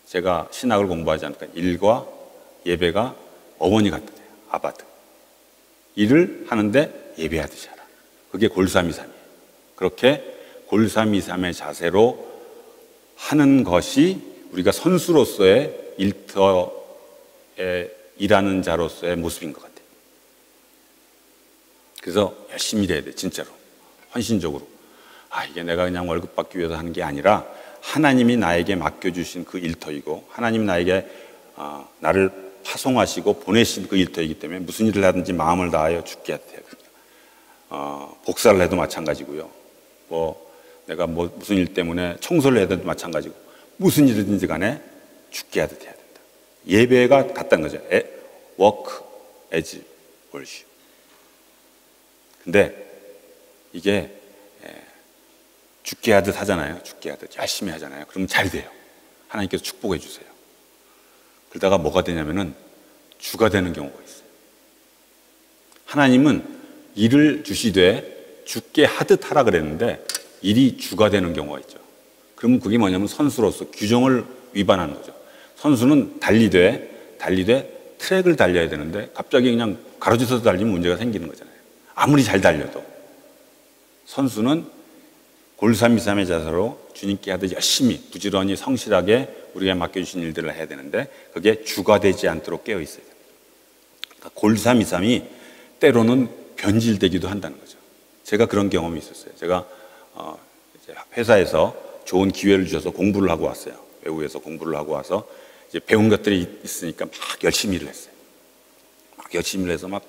제가 신학을 공부하지 않으니까 일과 예배가 어머니 같아요. 아바드. 일을 하는데 예배하듯이 하라. 그게 골323이에요. 그렇게 골323의 자세로 하는 것이 우리가 선수로서의 일터에 일하는 자로서의 모습인 것 같아요. 그래서 열심히 일해야 돼. 진짜로 헌신적으로. 이게 내가 그냥 월급 받기 위해서 하는 게 아니라 하나님이 나에게 맡겨주신 그 일터이고 하나님이 나에게 나를 파송하시고 보내신 그 일터이기 때문에 무슨 일을 하든지 마음을 다하여 죽게 해야 돼요. 복사를 해도 마찬가지고요. 내가 무슨 일 때문에 청소를 해도 마찬가지고 무슨 일이든지 간에 죽게 하듯 해야 된다. 예배가 같다는 거죠. work as worship. 근데 이게 죽게 하듯 하잖아요. 죽게 하듯 열심히 하잖아요. 그러면 잘 돼요. 하나님께서 축복해 주세요. 그러다가 뭐가 되냐면은 주가 되는 경우가 있어요. 하나님은 일을 주시되 죽게 하듯 하라 그랬는데 일이 주가 되는 경우가 있죠. 그러면 그게 뭐냐면 선수로서 규정을 위반하는 거죠. 선수는 달리되 트랙을 달려야 되는데 갑자기 그냥 가로지서서 달리면 문제가 생기는 거잖아요. 아무리 잘 달려도. 선수는 골삼이삼의 자세로 주님께 하듯 열심히 부지런히 성실하게 우리가 맡겨주신 일들을 해야 되는데 그게 주가 되지 않도록 깨어 있어야 됩니다. 그러니까 골삼이삼이 때로는 변질되기도 한다는 거죠. 제가 그런 경험이 있었어요. 제가 이제 회사에서 좋은 기회를 주셔서 공부를 하고 왔어요. 외국에서 공부를 하고 와서 이제 배운 것들이 있으니까 막 열심히 일을 했어요. 막 열심히 일을 해서 막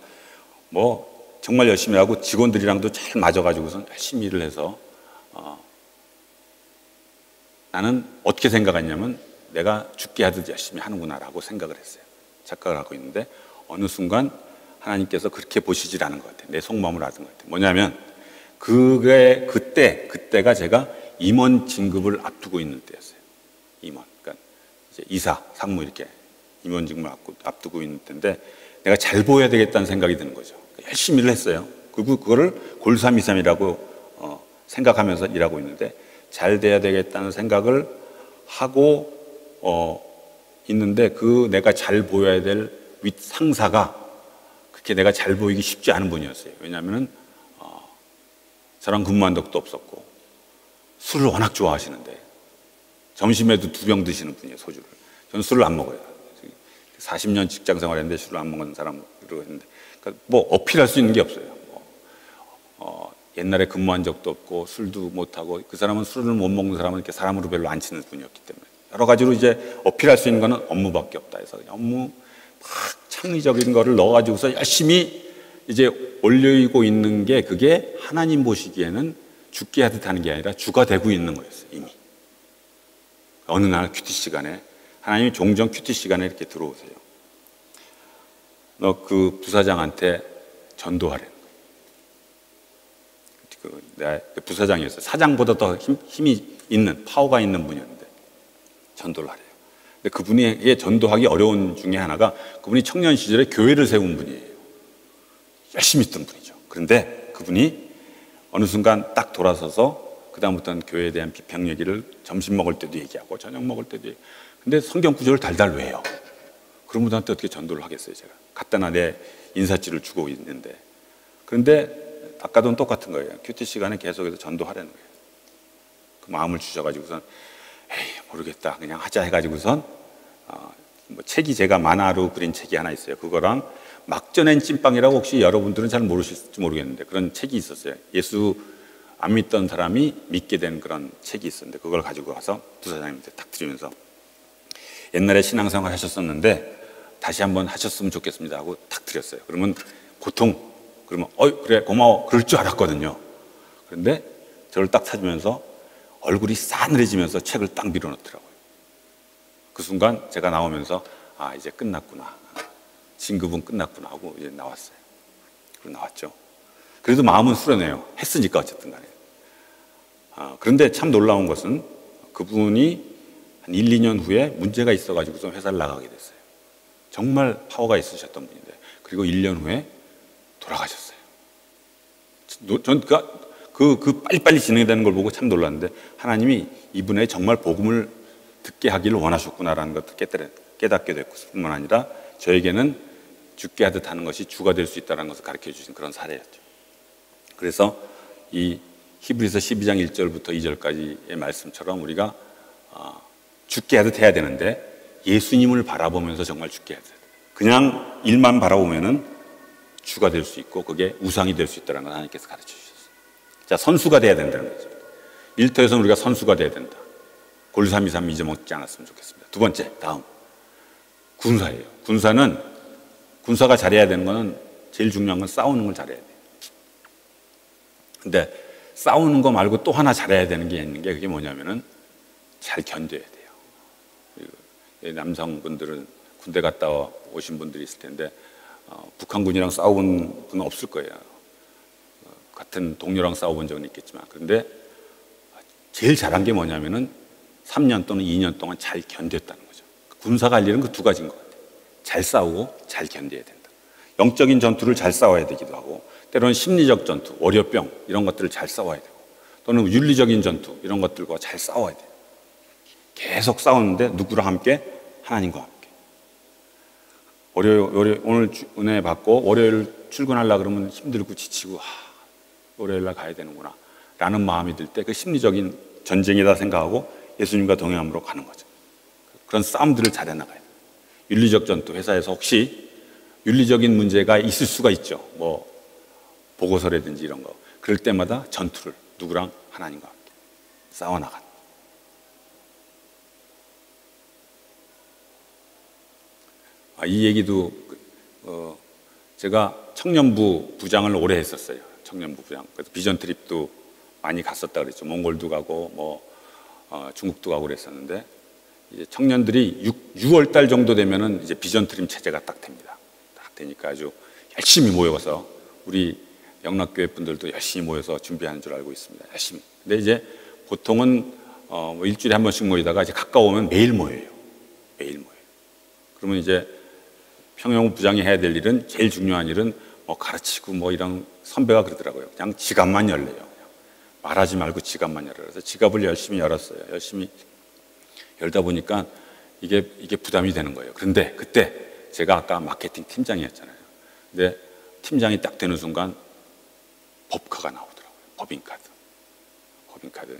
뭐 정말 열심히 하고 직원들이랑도 잘 맞아가지고선 열심히 일을 해서 나는 어떻게 생각했냐면 내가 죽게 하듯 열심히 하는구나라고 생각을 했어요. 착각을 하고 있는데 어느 순간 하나님께서 그렇게 보시질 않은 것 같아요. 내 속마음을 아는 것 같아요. 뭐냐면 그때가 제가 임원 진급을 앞두고 있는 때였어요. 임원, 그러니까 이제 이사, 상무 이렇게 임원 진급을 앞두고 있는 때인데 내가 잘 보여야 되겠다는 생각이 드는 거죠. 열심히 일을 했어요. 그리고 그거를 골삼이삼이라고 생각하면서 일하고 있는데 잘 돼야 되겠다는 생각을 하고 있는데 그 내가 잘 보여야 될 윗 상사가 그렇게 내가 잘 보이기 쉽지 않은 분이었어요. 왜냐하면 저랑 근무한 적도 없었고 술을 워낙 좋아하시는데 점심에도 2병 드시는 분이에요. 소주를. 저는 술을 안 먹어요. 40년 직장 생활했는데 술을 안 먹는 사람으로 했는데 그러니까 뭐 어필할 수 있는 게 없어요. 옛날에 근무한 적도 없고 술도 못하고 그 사람은 술을 못 먹는 사람은 이렇게 사람으로 별로 안 치는 분이었기 때문에 여러 가지로 이제 어필할 수 있는 거는 업무밖에 없다 해서 업무 막 창의적인 거를 넣어가지고서 열심히 이제 올리고 있는 게 그게 하나님 보시기에는 죽게 하듯 하는 게 아니라 주가 되고 있는 거였어요. 이미 어느 날 큐티 시간에 하나님이 종종 큐티 시간에 이렇게 들어오세요. 너 그 부사장한테 전도하래. 내가 부사장이었어요. 사장보다 더 힘이 있는 파워가 있는 분이었는데 전도를 하래요. 근데 그분이 전도하기 어려운 중에 하나가 그분이 청년 시절에 교회를 세운 분이에요. 열심히 했던 분이죠. 그런데 그분이 어느 순간 딱 돌아서서 그 다음부터는 교회에 대한 비평 얘기를 점심 먹을 때도 얘기하고 저녁 먹을 때도 얘기하고. 근데 성경 구절을 달달 외요. 그런 분한테 어떻게 전도를 하겠어요. 제가 갖다 내 인사치를 주고 있는데. 그런데 아까도 똑같은 거예요. 큐티 시간에 계속해서 전도하라는 거예요. 그 마음을 주셔가지고선 에이 모르겠다 그냥 하자 해가지고선 뭐 책이 제가 만화로 그린 책이 하나 있어요. 그거랑 막전엔 찐빵이라고 혹시 여러분들은 잘 모르실지 모르겠는데 그런 책이 있었어요. 예수 안 믿던 사람이 믿게 된 그런 책이 있었는데 그걸 가지고 와서 부사장님한테 딱 드리면서 옛날에 신앙생활 하셨었는데 다시 한번 하셨으면 좋겠습니다 하고 탁 드렸어요. 그러면 보통 그러면 그래 고마워 그럴 줄 알았거든요. 그런데 저를 딱 찾으면서 얼굴이 싸늘해지면서 책을 딱 밀어넣더라고요. 그 순간 제가 나오면서 이제 끝났구나. 진급은 끝났구나 하고 이제 나왔어요. 그리고 나왔죠. 그래도 마음은 수련해요. 했으니까 어쨌든 간에. 그런데 참 놀라운 것은 그분이 한 1, 2년 후에 문제가 있어가지고서 회사를 나가게 됐어요. 정말 파워가 있으셨던 분인데 그리고 1년 후에 돌아가셨어요. 전 그 빨리빨리 진행되는 걸 보고 참 놀랐는데 하나님이 이분의 정말 복음을 듣게 하기를 원하셨구나라는 것을 깨닫게 됐고 뿐만 아니라 저에게는 죽게 하듯 하는 것이 주가 될 수 있다는 것을 가르쳐 주신 그런 사례였죠. 그래서 이 히브리서 12장 1절부터 2절까지의 말씀처럼 우리가 죽게 하듯 해야 되는데 예수님을 바라보면서 정말 죽게 해야 돼요. 그냥 일만 바라보면은 주가 될 수 있고 그게 우상이 될 수 있다는 걸 하나님께서 가르쳐 주셨어요. 자, 선수가 돼야 된다는 거죠. 일터에서는 우리가 선수가 돼야 된다. 골323 잊어먹지 않았으면 좋겠습니다. 두 번째, 다음 군사예요. 군사가 잘해야 되는 거는 제일 중요한 건 싸우는 걸 잘해야 돼요. 근데 싸우는 거 말고 또 하나 잘해야 되는 게 있는 게 그게 뭐냐면은 잘 견뎌야 돼요. 남성분들은 군대 갔다 오신 분들이 있을 텐데 북한군이랑 싸운 분은 없을 거예요. 같은 동료랑 싸워본 적은 있겠지만 그런데 제일 잘한 게 뭐냐면은 3년 또는 2년 동안 잘 견뎠다는 거죠. 군사가 할 일은 그 두 가지인 것 같아요. 잘 싸우고 잘 견뎌야 된다. 영적인 전투를 잘 싸워야 되기도 하고 때로는 심리적 전투, 월요병 이런 것들을 잘 싸워야 되고 또는 윤리적인 전투 이런 것들과 잘 싸워야 돼요. 계속 싸우는데 누구랑 함께 하나님과 함께. 오늘 은혜 받고 월요일 출근하려고 그러면 힘들고 지치고 월요일 날 가야 되는구나 라는 마음이 들 때 그 심리적인 전쟁이다 생각하고 예수님과 동행함으로 가는 거죠. 그런 싸움들을 잘해 나가야 돼요. 윤리적 전투, 회사에서 혹시 윤리적인 문제가 있을 수가 있죠. 뭐 보고서라든지 이런 거. 그럴 때마다 전투를 누구랑? 하나님과 함께 싸워나가는. 이 얘기도 제가 청년부 부장을 오래 했었어요. 청년부 부장. 그래서 비전 트립도 많이 갔었다 그랬죠. 몽골도 가고 뭐 중국도 가고 그랬었는데 이제 청년들이 6월 달 정도 되면은 이제 비전 트립 체제가 딱 됩니다. 딱 되니까 아주 열심히 모여서 우리 영락교회 분들도 열심히 모여서 준비하는 줄 알고 있습니다. 열심히. 근데 이제 보통은 뭐 일주일에 한 번씩 모이다가 이제 가까우면 매일 모여요. 매일 모여요. 그러면 이제 평영 부장이 해야 될 일은, 제일 중요한 일은 뭐 가르치고 뭐 이런, 선배가 그러더라고요. 그냥 지갑만 열래요. 그냥 말하지 말고 지갑만 열어요. 그래서 지갑을 열심히 열었어요. 열심히 열다 보니까 이게 부담이 되는 거예요. 그런데 그때 제가 아까 마케팅 팀장이었잖아요. 근데 팀장이 딱 되는 순간 법카가 나오더라고요. 법인카드.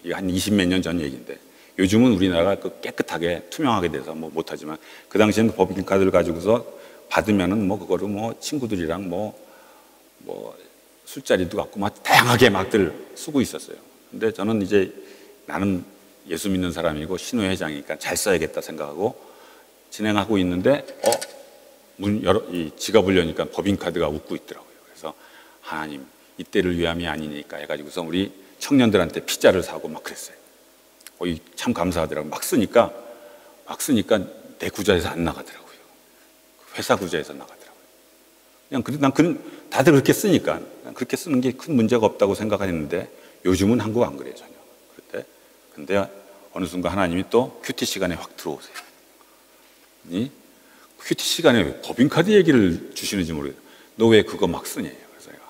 이게 한 20몇 년 전 얘기인데 요즘은 우리나라가 깨끗하게 투명하게 돼서 뭐 못하지만 그 당시에는 법인카드를 가지고서 받으면은 뭐 그거를 뭐 친구들이랑 뭐 술자리도 갖고 막 다양하게 막들 쓰고 있었어요. 근데 저는 이제 나는 예수 믿는 사람이고 신우회 회장이니까 잘 써야겠다 생각하고 진행하고 있는데 이 지갑을 여니까 법인카드가 웃고 있더라고요. 그래서 하나님 이때를 위함이 아니니까 해가지고서 우리 청년들한테 피자를 사고 막 그랬어요. 참 감사하더라고요. 막 쓰니까 내 구자에서 안 나가더라고요. 회사 구자에서 나가더라고요. 난 다들 그렇게 쓰니까 그렇게 쓰는 게 큰 문제가 없다고 생각했는데 요즘은 한국 안 그래요, 전혀. 근데 어느 순간 하나님이 또 큐티 시간에 확 들어오세요. 큐티 시간에 왜 법인카드 얘기를 주시는지 모르겠어요. 너 왜 그거 막 쓰냐? 그래서 내가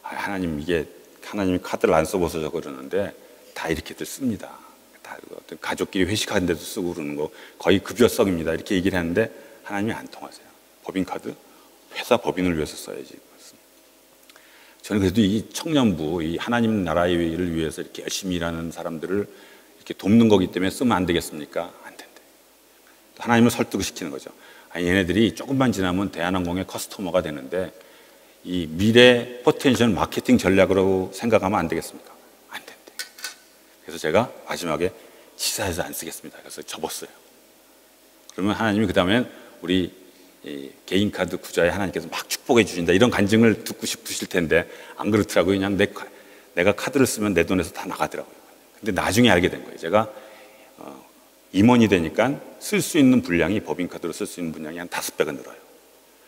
하나님, 이게 하나님이 카드를 안 써봐서 그러는데 다 이렇게들 씁니다. 다 가족끼리 회식하는 데도 쓰고 그러는 거 거의 급여성입니다. 이렇게 얘기를 하는데 하나님이 안 통하세요. 법인카드? 회사 법인을 위해서 써야지. 저는 그래도 이 청년부, 이 하나님 나라의 일을 위해서 이렇게 열심히 일하는 사람들을 이렇게 돕는 거기 때문에 쓰면 안 되겠습니까? 안 된대. 하나님을 설득을 시키는 거죠. 얘네들이 조금만 지나면 대한항공의 커스터머가 되는데 이 미래 포텐셜 마케팅 전략으로 생각하면 안 되겠습니까? 안 된대. 그래서 제가 마지막에 지사해서 안 쓰겠습니다. 그래서 접었어요. 그러면 하나님이 그 다음엔 우리 개인카드 구자에 하나님께서 막 축복해 주신다 이런 간증을 듣고 싶으실 텐데 안 그렇더라고요. 그냥 내가 카드를 쓰면 내 돈에서 다 나가더라고요. 근데 나중에 알게 된 거예요. 제가 임원이 되니까 쓸 수 있는 분량이, 법인카드로 쓸 수 있는 분량이 한 5배가 늘어요.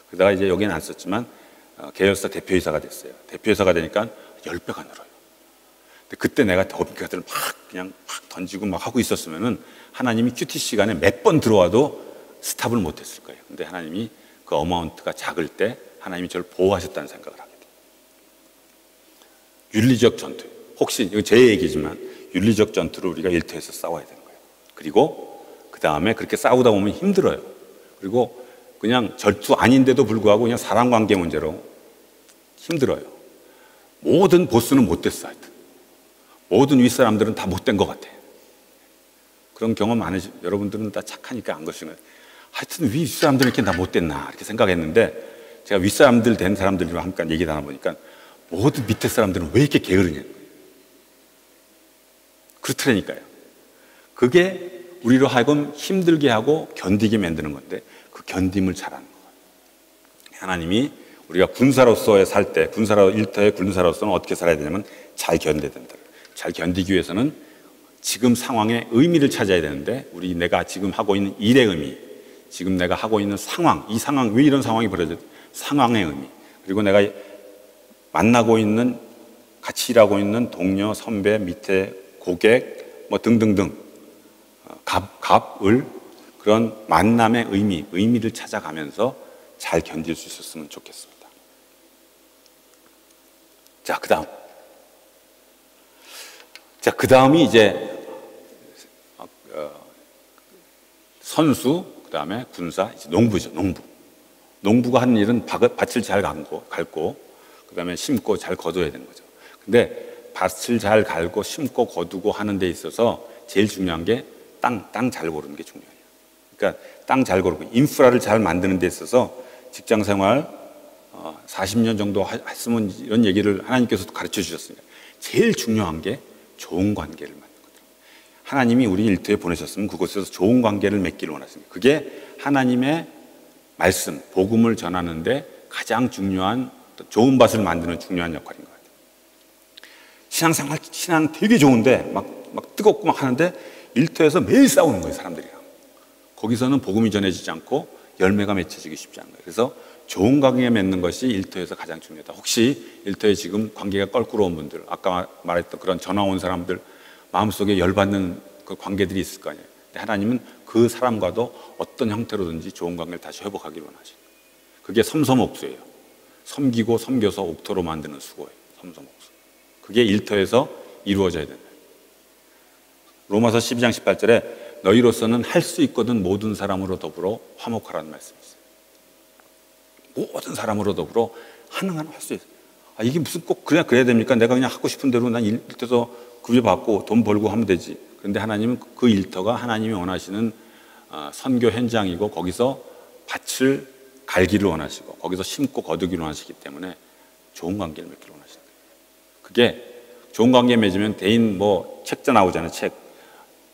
그러다가 이제 여기는 안 썼지만 계열사 대표이사가 됐어요. 대표이사가 되니까 10배가 늘어요. 근데 그때 내가 법인카드를 그냥 막 던지고 막 하고 있었으면은 하나님이 큐티 시간에 몇 번 들어와도 스탑을 못했을 거예요. 근데 하나님이 그 어마운트가 작을 때 하나님이 저를 보호하셨다는 생각을 하게 돼요. 윤리적 전투. 혹시 이거 제 얘기지만 윤리적 전투를 우리가 일터에서 싸워야 되는 거예요. 그리고 그 다음에 그렇게 싸우다 보면 힘들어요. 그리고 그냥 전투 아닌데도 불구하고 그냥 사람관계 문제로 힘들어요. 모든 보스는 못됐어. 하여튼 모든 윗사람들은 다 못된 것 같아. 그런 경험 안 해요. 여러분들은 다 착하니까 안 그러시는 거예요. 하여튼 윗사람들은 이렇게 다 못됐나 이렇게 생각했는데 제가 윗사람들 된 사람들과 함께 얘기 나눠 보니까 모든 밑에 사람들은 왜 이렇게 게으르냐. 그렇더라니까요. 그게 우리로 하여금 힘들게 하고 견디게 만드는 건데 그 견딤을 잘하는 거예요. 하나님이 우리가 군사로서의 살 때, 일터의 군사로서는 어떻게 살아야 되냐면 잘 견뎌야 된다. 잘 견디기 위해서는 지금 상황의 의미를 찾아야 되는데 내가 지금 하고 있는 일의 의미, 지금 내가 하고 있는 상황, 이 상황, 왜 이런 상황이 벌어져? 상황의 의미. 그리고 내가 만나고 있는, 같이 일하고 있는 동료, 선배, 밑에 고객, 뭐 등등등, 갑을, 그런 만남의 의미를 찾아가면서 잘 견딜 수 있었으면 좋겠습니다. 자, 그 다음이 이제 선수, 그다음에 군사, 이제 농부죠. 농부가 하는 일은 밭을 잘 갈고 그다음에 심고 잘 거둬야 되는 거죠. 근데 밭을 잘 갈고 심고 거두고 하는 데 있어서 제일 중요한 게 땅 잘 고르는 게 중요해요. 그러니까 땅 잘 고르고 인프라를 잘 만드는 데 있어서 직장 생활 40년 정도 했으면 이런 얘기를 하나님께서도 가르쳐 주셨습니다. 제일 중요한 게 좋은 관계를 맺는 거죠. 하나님이 우리 일터에 보내셨으면 그곳에서 좋은 관계를 맺기를 원하십니다. 그게 하나님의 말씀, 복음을 전하는데 가장 중요한 좋은 밭을 만드는 중요한 역할인 것 같아요. 신앙 되게 좋은데 막 뜨겁고 막 하는데 일터에서 매일 싸우는 거예요, 사람들이랑. 거기서는 복음이 전해지지 않고 열매가 맺혀지기 쉽지 않은 거예요. 그래서 좋은 관계 맺는 것이 일터에서 가장 중요하다. 혹시 일터에 지금 관계가 껄끄러운 분들, 아까 말했던 그런 전화 온 사람들 마음속에 열받는 그 관계들이 있을 거 아니에요. 근데 하나님은 그 사람과도 어떤 형태로든지 좋은 관계를 다시 회복하기를 원하시는 거예요. 그게 섬섬옥수예요. 섬기고 섬겨서 옥토로 만드는 수고예요. 섬섬옥수. 그게 일터에서 이루어져야 된다. 로마서 12장 18절에 너희로서는 할 수 있거든 모든 사람으로 더불어 화목하라는 말씀이 있어요. 모든 사람으로 더불어 하는 할 수 있어요. 이게 무슨 꼭 그냥 그래야 됩니까? 내가 그냥 하고 싶은 대로 난 일터에서 급여 받고 돈 벌고 하면 되지. 그런데 하나님은 그 일터가 하나님이 원하시는 선교 현장이고 거기서 밭을 갈기를 원하시고 거기서 심고 거두기를 원하시기 때문에 좋은 관계를 맺기를 원하시는 거예요. 그게 좋은 관계 맺으면 대인 책자 나오잖아요. 책.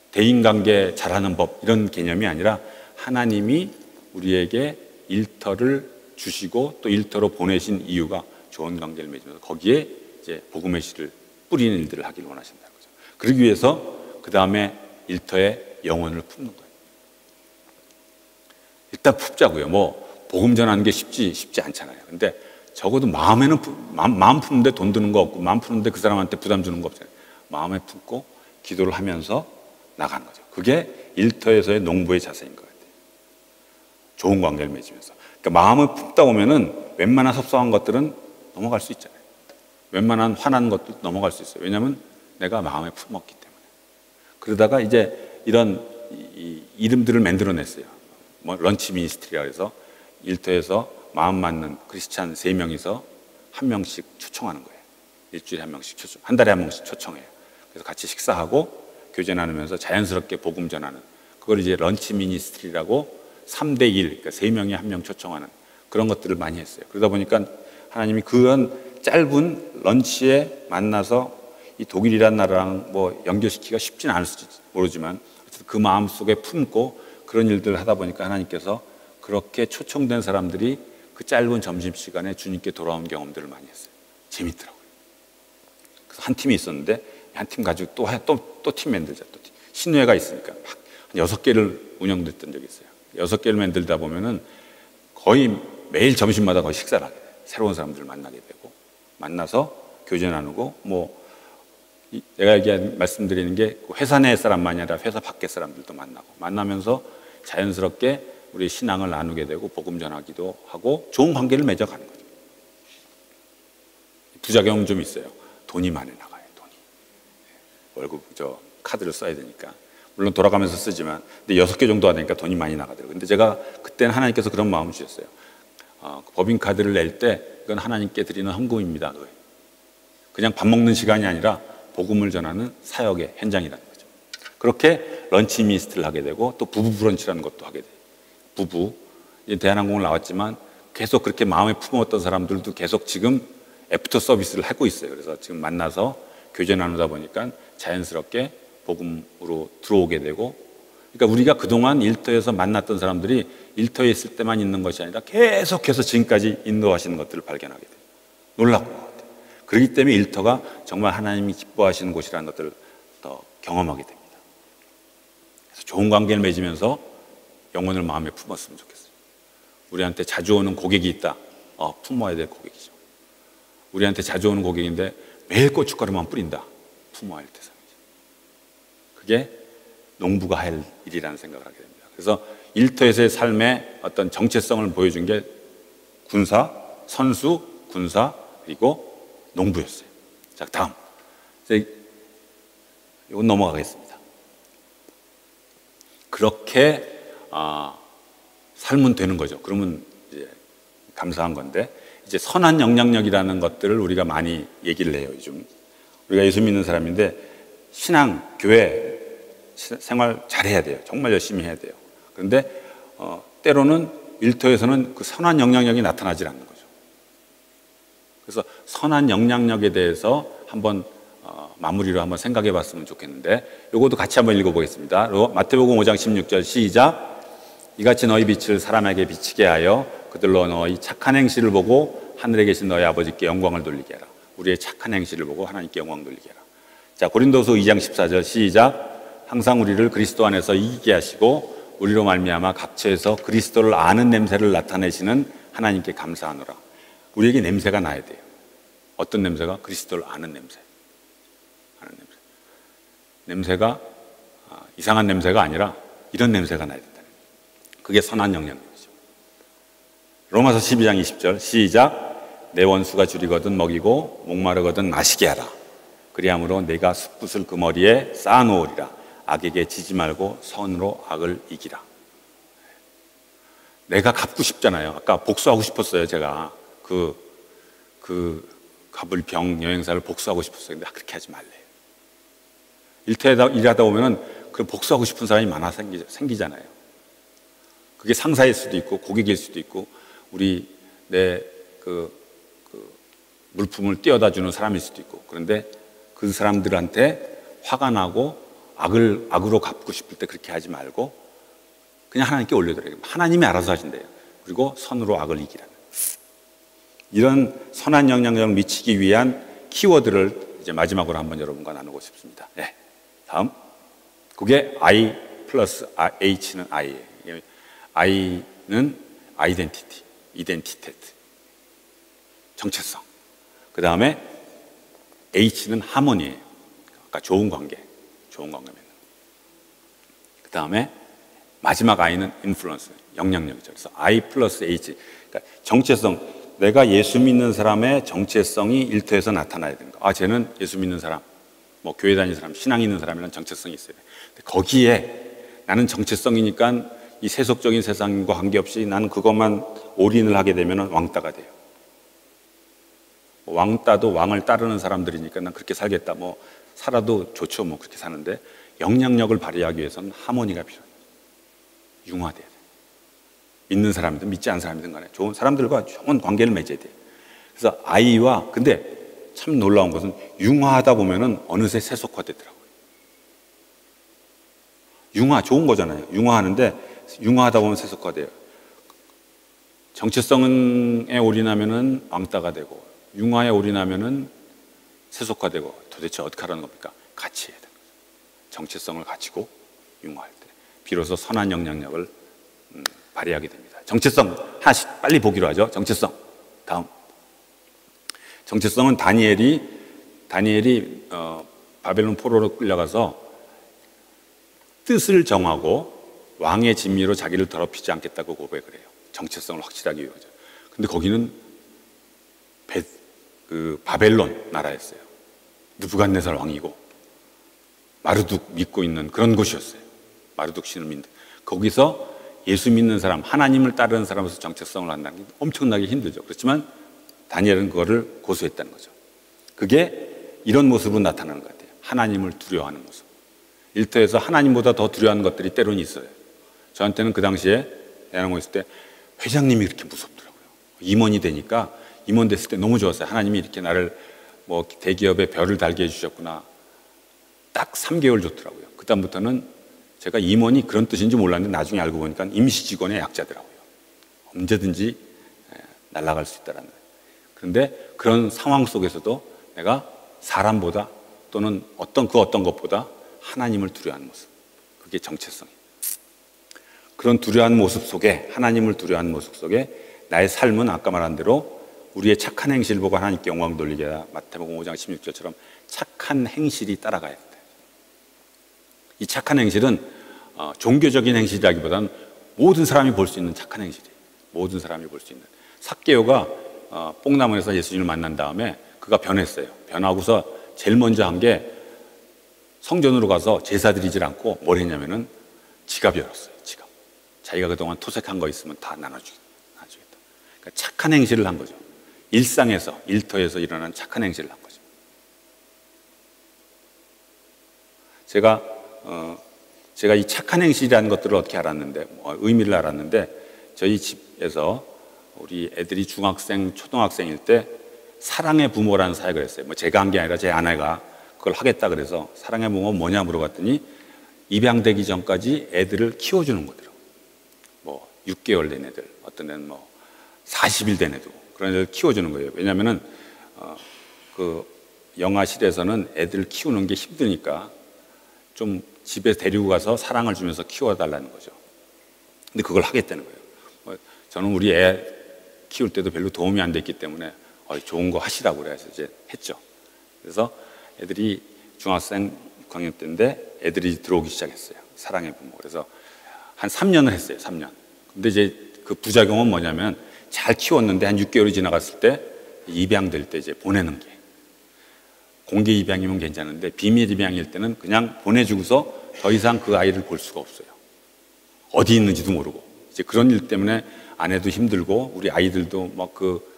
대인관계 잘하는 법 이런 개념이 아니라 하나님이 우리에게 일터를 주시고 또 일터로 보내신 이유가 좋은 관계를 맺으면서 거기에 이제 복음의 씨를 뿌리는 일들을 하기를 원하신다는 거죠. 그러기 위해서 그 다음에 일터에 영혼을 품는 거예요. 일단 품자고요. 복음 전하는 게 쉽지 않잖아요. 근데 적어도 마음에는 마음 푸는데 돈 드는 거 없고 마음 푸는데 그 사람한테 부담 주는 거 없잖아요. 마음에 품고 기도를 하면서 나가는 거죠. 그게 일터에서의 농부의 자세인 것 같아요. 좋은 관계를 맺으면서. 그러니까 마음을 품다 보면은 웬만한 섭섭한 것들은 넘어갈 수 있잖아요. 웬만한 화난 것도 넘어갈 수 있어요. 왜냐하면 내가 마음에 품었기 때문에. 그러다가 이제 이런 이름들을 만들어냈어요. 런치 미니스트리라고 해서 일터에서 마음 맞는 크리스찬 3명이서 한 명씩 초청하는 거예요. 일주일에 한 명씩 한 달에 한 명씩 초청해요. 그래서 같이 식사하고 교제 나누면서 자연스럽게 복음 전하는 그걸 이제 런치 미니스트리라고 3대 1, 그러니까 3명이 한 명 초청하는 그런 것들을 많이 했어요. 그러다 보니까 하나님이 그런 짧은 런치에 만나서 이 독일이라는 나라랑 연결시키기가 쉽지는 않을지 모르지만 그 마음 속에 품고 그런 일들을 하다 보니까 하나님께서 그렇게 초청된 사람들이 그 짧은 점심시간에 주님께 돌아온 경험들을 많이 했어요. 재밌더라고요. 그래서 한 팀이 있었는데 한 팀 가지고 또 팀 만들자. 또 팀. 신회가 있으니까 막 6개를 운영됐던 적이 있어요. 6개를 만들다 보면은 거의 매일 점심마다 거의 식사를 하게 돼요. 새로운 사람들을 만나게 되고 만나서 교제 나누고 내가 말씀드리는 게 회사 내 사람만이 아니라 회사 밖의 사람들도 만나고 만나면서 자연스럽게 우리 신앙을 나누게 되고 복음 전하기도 하고 좋은 관계를 맺어가는 거죠. 부작용은 좀 있어요. 돈이 많이 나가요. 돈이. 월급 카드를 써야 되니까. 물론 돌아가면서 쓰지만 근데 6개 정도 하니까 돈이 많이 나가더라고요. 근데 제가 그때는 하나님께서 그런 마음을 주셨어요. 법인카드를 낼 때 이건 하나님께 드리는 헌금입니다. 그냥 밥 먹는 시간이 아니라 복음을 전하는 사역의 현장이라는 거죠. 그렇게 런치 미니스트를 하게 되고 또 부부 브런치라는 것도 하게 돼요. 부부 이제 대한항공을 나왔지만 계속 그렇게 마음에 품었던 사람들도 계속 지금 애프터 서비스를 하고 있어요. 그래서 지금 만나서 교제 나누다 보니까 자연스럽게 복음으로 들어오게 되고, 그러니까 우리가 그동안 일터에서 만났던 사람들이 일터에 있을 때만 있는 것이 아니라 계속해서 지금까지 인도하시는 것들을 발견하게 돼요. 놀랍고 같아요. 그렇기 때문에 일터가 정말 하나님이 기뻐하시는 곳이라는 것들을 더 경험하게 됩니다. 그래서 좋은 관계를 맺으면서 영혼을 마음에 품었으면 좋겠어요. 우리한테 자주 오는 고객이 있다. 품어야 될 고객이죠. 우리한테 자주 오는 고객인데 매일 고춧가루만 뿌린다. 품어야 할 대상이죠. 그게 농부가 할 일이라는 생각을 하게 됩니다. 그래서 일터에서의 삶의 어떤 정체성을 보여준 게 군사, 선수, 군사, 그리고 농부였어요. 자, 다음. 이건 넘어가겠습니다. 그렇게 살면 되는 거죠. 그러면 이제 감사한 건데, 이제 선한 영향력이라는 것들을 우리가 많이 얘기를 해요. 요즘 우리가 예수 믿는 사람인데 신앙, 교회 생활 잘해야 돼요. 정말 열심히 해야 돼요. 그런데 때로는 일터에서는 그 선한 영향력이 나타나지 않는 거죠. 그래서 선한 영향력에 대해서 한번 마무리로 한번 생각해 봤으면 좋겠는데, 요것도 같이 한번 읽어보겠습니다. 마태복음 5장 16절 시작. 이같이 너희 빛을 사람에게 비치게 하여 그들로 너희 착한 행실을 보고 하늘에 계신 너희 아버지께 영광을 돌리게 하라. 우리의 착한 행실을 보고 하나님께 영광 돌리게 하라. 자, 고린도서 2장 14절 시작. 항상 우리를 그리스도 안에서 이기게 하시고 우리로 말미암아 각처에서 그리스도를 아는 냄새를 나타내시는 하나님께 감사하노라. 우리에게 냄새가 나야 돼요. 어떤 냄새가? 그리스도를 아는 냄새. 아는 냄새. 냄새가 이상한 냄새가 아니라 이런 냄새가 나야 된다. 그게 선한 영향력이죠. 로마서 12장 20절 시작. 내 원수가 줄이거든 먹이고 목마르거든 마시게 하라. 그리함으로 내가 숯붓을 그 머리에 쌓아놓으리라. 악에게 지지 말고 선으로 악을 이기라. 내가 갚고 싶잖아요. 아까 복수하고 싶었어요. 제가 그 갚을 병 여행사를 복수하고 싶었어요. 근데 그렇게 하지 말래요. 일터에다 일하다 보면은 그 복수하고 싶은 사람이 많아 생기잖아요. 그게 상사일 수도 있고 고객일 수도 있고 우리 내 물품을 띄워다 주는 사람일 수도 있고, 그런데 그 사람들한테 화가 나고 악으로 갚고 싶을 때 그렇게 하지 말고 그냥 하나님께 올려드려요. 하나님이 알아서 하신대요. 그리고 선으로 악을 이기라는, 이런 선한 영향력을 미치기 위한 키워드를 이제 마지막으로 한번 여러분과 나누고 싶습니다. 네. 다음, 그게 I 플러스 H는 I예요. I는 아이덴티티, 이덴티테트, 정체성. 그 다음에 H는 하모니예요. 아까 좋은 관계 맺는. 그 다음에 마지막 I는 인플루언스, 영향력이죠. 그래서 I 플러스 H, 그러니까 정체성. 내가 예수 믿는 사람의 정체성이 일터에서 나타나야 되는 거. 쟤는 예수 믿는 사람, 뭐 교회 다니는 사람, 신앙 있는 사람이라는 정체성이 있어요. 근데 거기에 나는 정체성이니까 이 세속적인 세상과 관계없이 나는 그것만 올인을 하게 되면 왕따가 돼요. 왕따도 왕을 따르는 사람들이니까 난 그렇게 살겠다. 뭐 살아도 좋죠. 뭐 그렇게 사는데 영향력을 발휘하기 위해서는 하모니가 필요해요. 융화돼야 돼요. 믿는 사람이든 믿지 않는 사람이든 간에 좋은 사람들과 좋은 관계를 맺어야 돼요. 그래서 아이와, 근데 참 놀라운 것은 융화하다 보면은 어느새 세속화되더라고요. 융화 좋은 거잖아요. 융화하는데 융화하다 보면 세속화돼요. 정체성에 올인하면은 왕따가 되고 융화에 올인하면은 세속화되고, 도대체 어떻게 하라는 겁니까? 같이 해야 돼요. 정체성을 갖추고 융화할 때 비로소 선한 영향력을 발휘하게 됩니다. 정체성 하나씩 빨리 보기로 하죠. 정체성. 다음, 정체성은 다니엘이 바벨론 포로로 끌려가서 뜻을 정하고 왕의 진미로 자기를 더럽히지 않겠다고 고백을 해요. 정체성을 확실하게 이루어져요. 근데 거기는 바벨론 나라였어요. 느부갓네살 왕이고 마르둑 믿고 있는 그런 곳이었어요. 마르둑 신을 믿는. 거기서 예수 믿는 사람, 하나님을 따르는 사람으로서 정체성을 한다는 게 엄청나게 힘들죠. 그렇지만 다니엘은 그거를 고수했다는 거죠. 그게 이런 모습으로 나타나는 것 같아요. 하나님을 두려워하는 모습. 일터에서 하나님보다 더 두려워하는 것들이 때로는 있어요. 저한테는 그 당시에 대한항공에 있을 때 회장님이 이렇게 무섭더라고요. 임원이 되니까, 임원 됐을 때 너무 좋았어요. 하나님이 이렇게 나를 뭐 대기업에 별을 달게 해주셨구나. 딱 3개월 좋더라고요. 그다음부터는 제가 임원이 그런 뜻인지 몰랐는데 나중에 알고 보니까 임시직원의 약자더라고요. 언제든지 날아갈 수 있다라는 거예요. 그런데 그런 상황 속에서도 내가 사람보다 또는 어떤 것보다 하나님을 두려워하는 모습, 그게 정체성이에요. 그런 두려워하는 모습 속에, 하나님을 두려워하는 모습 속에 나의 삶은 아까 말한 대로 우리의 착한 행실을 보고 하나님께 영광 돌리게 하라. 마태복음 5장 16절처럼 착한 행실이 따라가야 된다. 이 착한 행실은 종교적인 행실이라기보다는 모든 사람이 볼 수 있는 착한 행실이에요. 모든 사람이 볼 수 있는. 삭개오가 뽕나무에서 예수님을 만난 다음에 그가 변했어요. 변하고서 제일 먼저 한 게 성전으로 가서 제사 드리질 않고 뭘 했냐면은 지갑 열었어요. 자기가 그동안 토색한 거 있으면 다 나눠주겠다. 그러니까 착한 행실을 한 거죠. 일상에서, 일터에서 일어난 착한 행실을 한 거죠. 제가 이 착한 행실이라는 것들을 어떻게 알았는데, 의미를 알았는데, 저희 집에서 우리 애들이 중학생, 초등학생일 때 사랑의 부모라는 사역을 했어요. 뭐 제가 한 게 아니라 제 아내가 그걸 하겠다 그래서 사랑의 부모가 뭐냐 물어봤더니 입양되기 전까지 애들을 키워주는 거더라고요. 뭐 6개월 된 애들, 어떤 애는 뭐 40일 된 애도 그런 애들 키워주는 거예요. 왜냐하면은 그 영아실에서는 애들 키우는 게 힘드니까 좀 집에 데리고 가서 사랑을 주면서 키워달라는 거죠. 근데 그걸 하겠다는 거예요. 저는 우리 애 키울 때도 별로 도움이 안 됐기 때문에 좋은 거 하시라고 그래서 이제 했죠. 그래서 애들이 중학생 6학년 때인데 애들이 들어오기 시작했어요. 사랑의 부모. 그래서 한 3년을 했어요. 3년. 근데 이제 그 부작용은 뭐냐면 잘 키웠는데 한 6개월이 지나갔을 때 입양될 때 이제 보내는 게, 공개 입양이면 괜찮은데 비밀 입양일 때는 그냥 보내주고서 더 이상 그 아이를 볼 수가 없어요. 어디 있는지도 모르고. 이제 그런 일 때문에 아내도 힘들고 우리 아이들도 막 그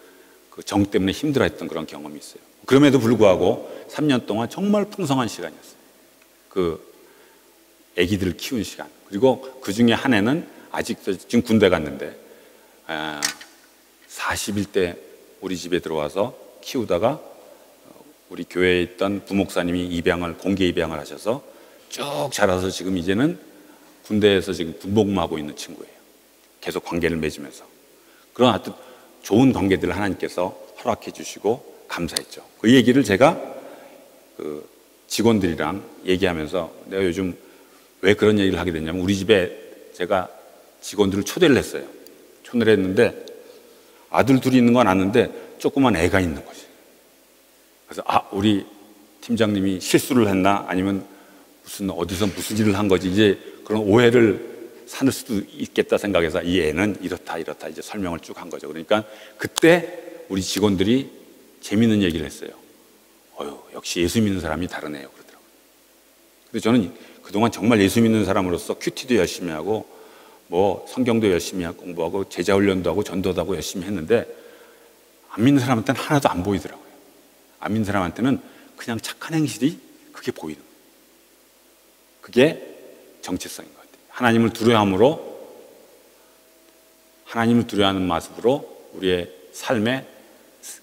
정 때문에 힘들어했던 그런 경험이 있어요. 그럼에도 불구하고 3년 동안 정말 풍성한 시간이었어요. 그 아기들을 키운 시간. 그리고 그 중에 한 애는 아직도 지금 군대 갔는데 40일 때 우리 집에 들어와서 키우다가 우리 교회에 있던 부목사님이 공개 입양을 하셔서 쭉 자라서 지금 이제는 군대에서 지금 군복무하고 있는 친구예요. 계속 관계를 맺으면서. 그런 하여튼 좋은 관계들을 하나님께서 허락해 주시고 감사했죠. 그 얘기를 제가 그 직원들이랑 얘기하면서 내가 요즘 왜 그런 얘기를 하게 됐냐면 우리 집에 제가 직원들을 초대를 했어요. 초대를 했는데 아들 둘이 있는 건 아는데 조그만 애가 있는 거지. 그래서 우리 팀장님이 실수를 했나 아니면 어디서 무슨 일을 한 거지 이제 그런 오해를 살 수도 있겠다 생각해서 이 애는 이렇다 이제 설명을 쭉 한 거죠. 그러니까 그때 우리 직원들이 재밌는 얘기를 했어요. 역시 예수 믿는 사람이 다르네요. 그러더라고요. 근데 저는 그동안 정말 예수 믿는 사람으로서 큐티도 열심히 하고 뭐 성경도 열심히 하고 공부하고 제자 훈련도 하고 전도도 하고 열심히 했는데 안 믿는 사람한테는 하나도 안 보이더라고요. 안 믿는 사람한테는 그냥 착한 행실이 그게 보이는 거예요. 그게 정체성인 것 같아요. 하나님을 두려워하는 모습으로 우리의 삶에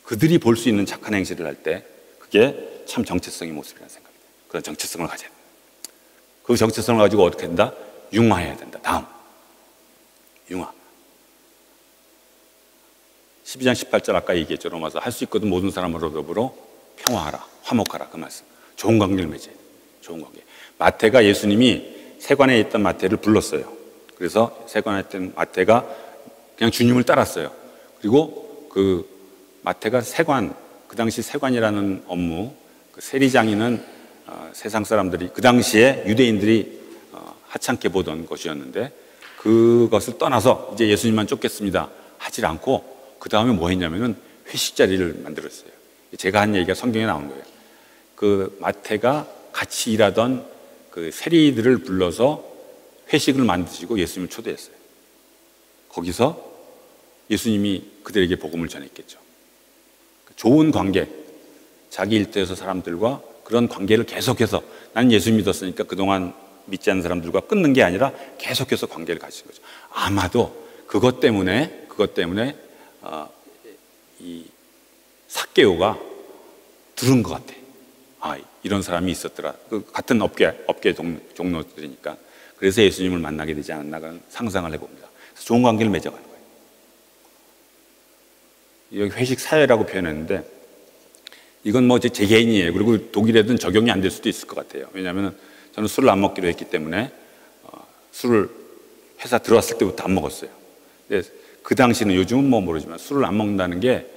그들이 볼 수 있는 착한 행실을 할 때 그게 참 정체성의 모습이라는 생각입니다. 그런 정체성을 가져야 됩니다. 그 정체성을 가지고 어떻게 된다? 융화해야 된다. 다음 융화. 12장 18절 아까 얘기했죠. 로마서 할 수 있거든 모든 사람으로 더불어 평화하라, 화목하라 그 말씀. 좋은 관계를 맺어야 돼요. 좋은 관계. 마태가 예수님이 세관에 있던 마태를 불렀어요. 그래서 세관에 있던 마태가 그냥 주님을 따랐어요. 그리고 그 마태가 그 당시 세관이라는 업무, 그 세리장이는 세상 사람들이 그 당시에 유대인들이 하찮게 보던 것이었는데 그것을 떠나서 이제 예수님만 쫓겠습니다 하지 않고 그 다음에 뭐 했냐면은 회식 자리를 만들었어요. 제가 한 얘기가 성경에 나온 거예요. 그 마태가 같이 일하던 그 세리들을 불러서 회식을 만드시고 예수님을 초대했어요. 거기서 예수님이 그들에게 복음을 전했겠죠. 좋은 관계, 자기 일터에서 사람들과 그런 관계를 계속해서 나는 예수 믿었으니까 그동안 믿지 않는 사람들과 끊는 게 아니라 계속해서 관계를 가지신 거죠. 아마도 그것 때문에 이 삭개오가 들은 것 같아. 이런 사람이 있었더라. 같은 업계 종로들이니까. 그래서 예수님을 만나게 되지 않았나 그런 상상을 해봅니다. 그래서 좋은 관계를 맺어가는 거예요. 여기 회식 사회라고 표현했는데 이건 뭐 제 개인이에요. 그리고 독일에든 적용이 안 될 수도 있을 것 같아요. 왜냐하면 저는 술을 안 먹기로 했기 때문에 술을 회사 들어왔을 때부터 안 먹었어요. 근데 그 당시는 요즘은 뭐 모르지만 술을 안 먹는다는 게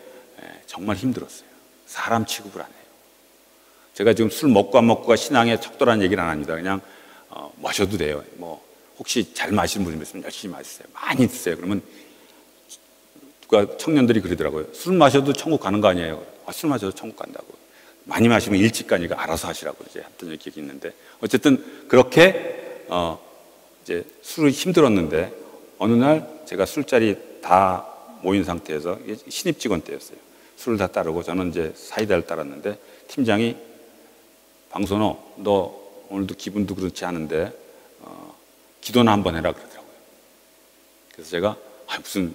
정말 힘들었어요. 사람 취급을 안 해요. 제가 지금 술 먹고 안 먹고가 신앙에 척도라는 얘기를 안 합니다. 그냥 마셔도 돼요. 뭐 혹시 잘 마시는 분이 있으면 열심히 마시세요. 많이 드세요. 그러면 누가 청년들이 그러더라고요. 술 마셔도 천국 가는 거 아니에요? 술 마셔도 천국 간다고. 많이 마시면 일찍 가니까 알아서 하시라고 이제 했던 얘기가 있는데 어쨌든 그렇게 이제 술이 힘들었는데 어느 날 제가 술자리 다 모인 상태에서, 신입 직원 때였어요. 술을 다 따르고 저는 이제 사이다를 따랐는데 팀장이 방선호, 너 오늘도 기분도 그렇지 않은데 기도나 한번 해라 그러더라고요. 그래서 제가 무슨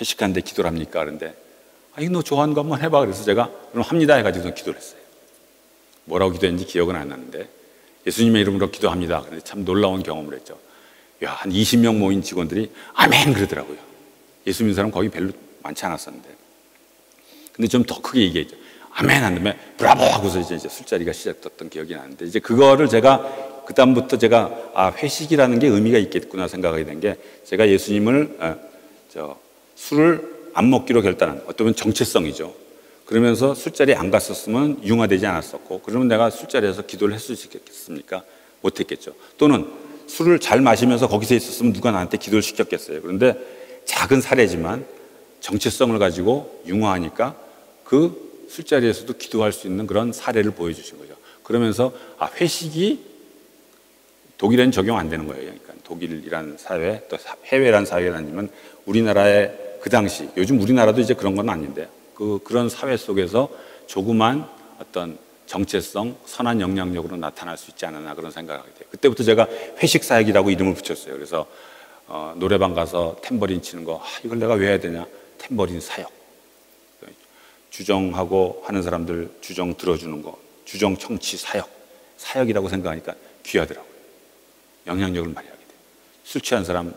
회식하는데 기도를 합니까? 그런데 이거 너 좋아하는 거 한번 해봐. 그래서 제가 그럼 합니다 해가지고 기도를 했어요. 뭐라고 기도했는지 기억은 안 나는데 예수님의 이름으로 기도합니다. 그런데 참 놀라운 경험을 했죠. 한 20명 모인 직원들이 아멘 그러더라고요. 예수 믿는 사람 거기 별로 많지 않았었는데. 근데 좀 더 크게 얘기했죠. 아멘 한 다음에 브라보 하고서 이제 술자리가 시작됐던 기억이 나는데, 이제 그거를 제가 그다음부터 제가 회식이라는 게 의미가 있겠구나 생각하게 된 게, 제가 예수님을 술을 안 먹기로 결단한, 어쩌면 정체성이죠. 그러면서 술자리에 안 갔었으면 융화되지 않았었고, 그러면 내가 술자리에서 기도를 했을 수 있겠습니까? 못했겠죠. 또는 술을 잘 마시면서 거기서 있었으면 누가 나한테 기도를 시켰겠어요. 그런데 작은 사례지만 정체성을 가지고 융화하니까 그 술자리에서도 기도할 수 있는 그런 사례를 보여주신 거죠. 그러면서 회식이 독일에는 적용 안 되는 거예요. 그러니까 독일이라는 사회, 또 해외라는 사회가 아니면 우리나라의 그 당시, 요즘 우리나라도 이제 그런 건 아닌데, 그런 사회 속에서 조그만 어떤 정체성, 선한 영향력으로 나타날 수 있지 않았나 그런 생각을 하게 돼요. 그때부터 제가 회식 사역이라고 이름을 붙였어요. 그래서 노래방 가서 탬버린 치는 거, 이걸 내가 왜 해야 되냐? 탬버린 사역. 주정하고 하는 사람들 주정 들어주는 거, 주정 청취 사역. 사역이라고 생각하니까 귀하더라고요. 영향력을 많이 하게 돼요. 술 취한 사람,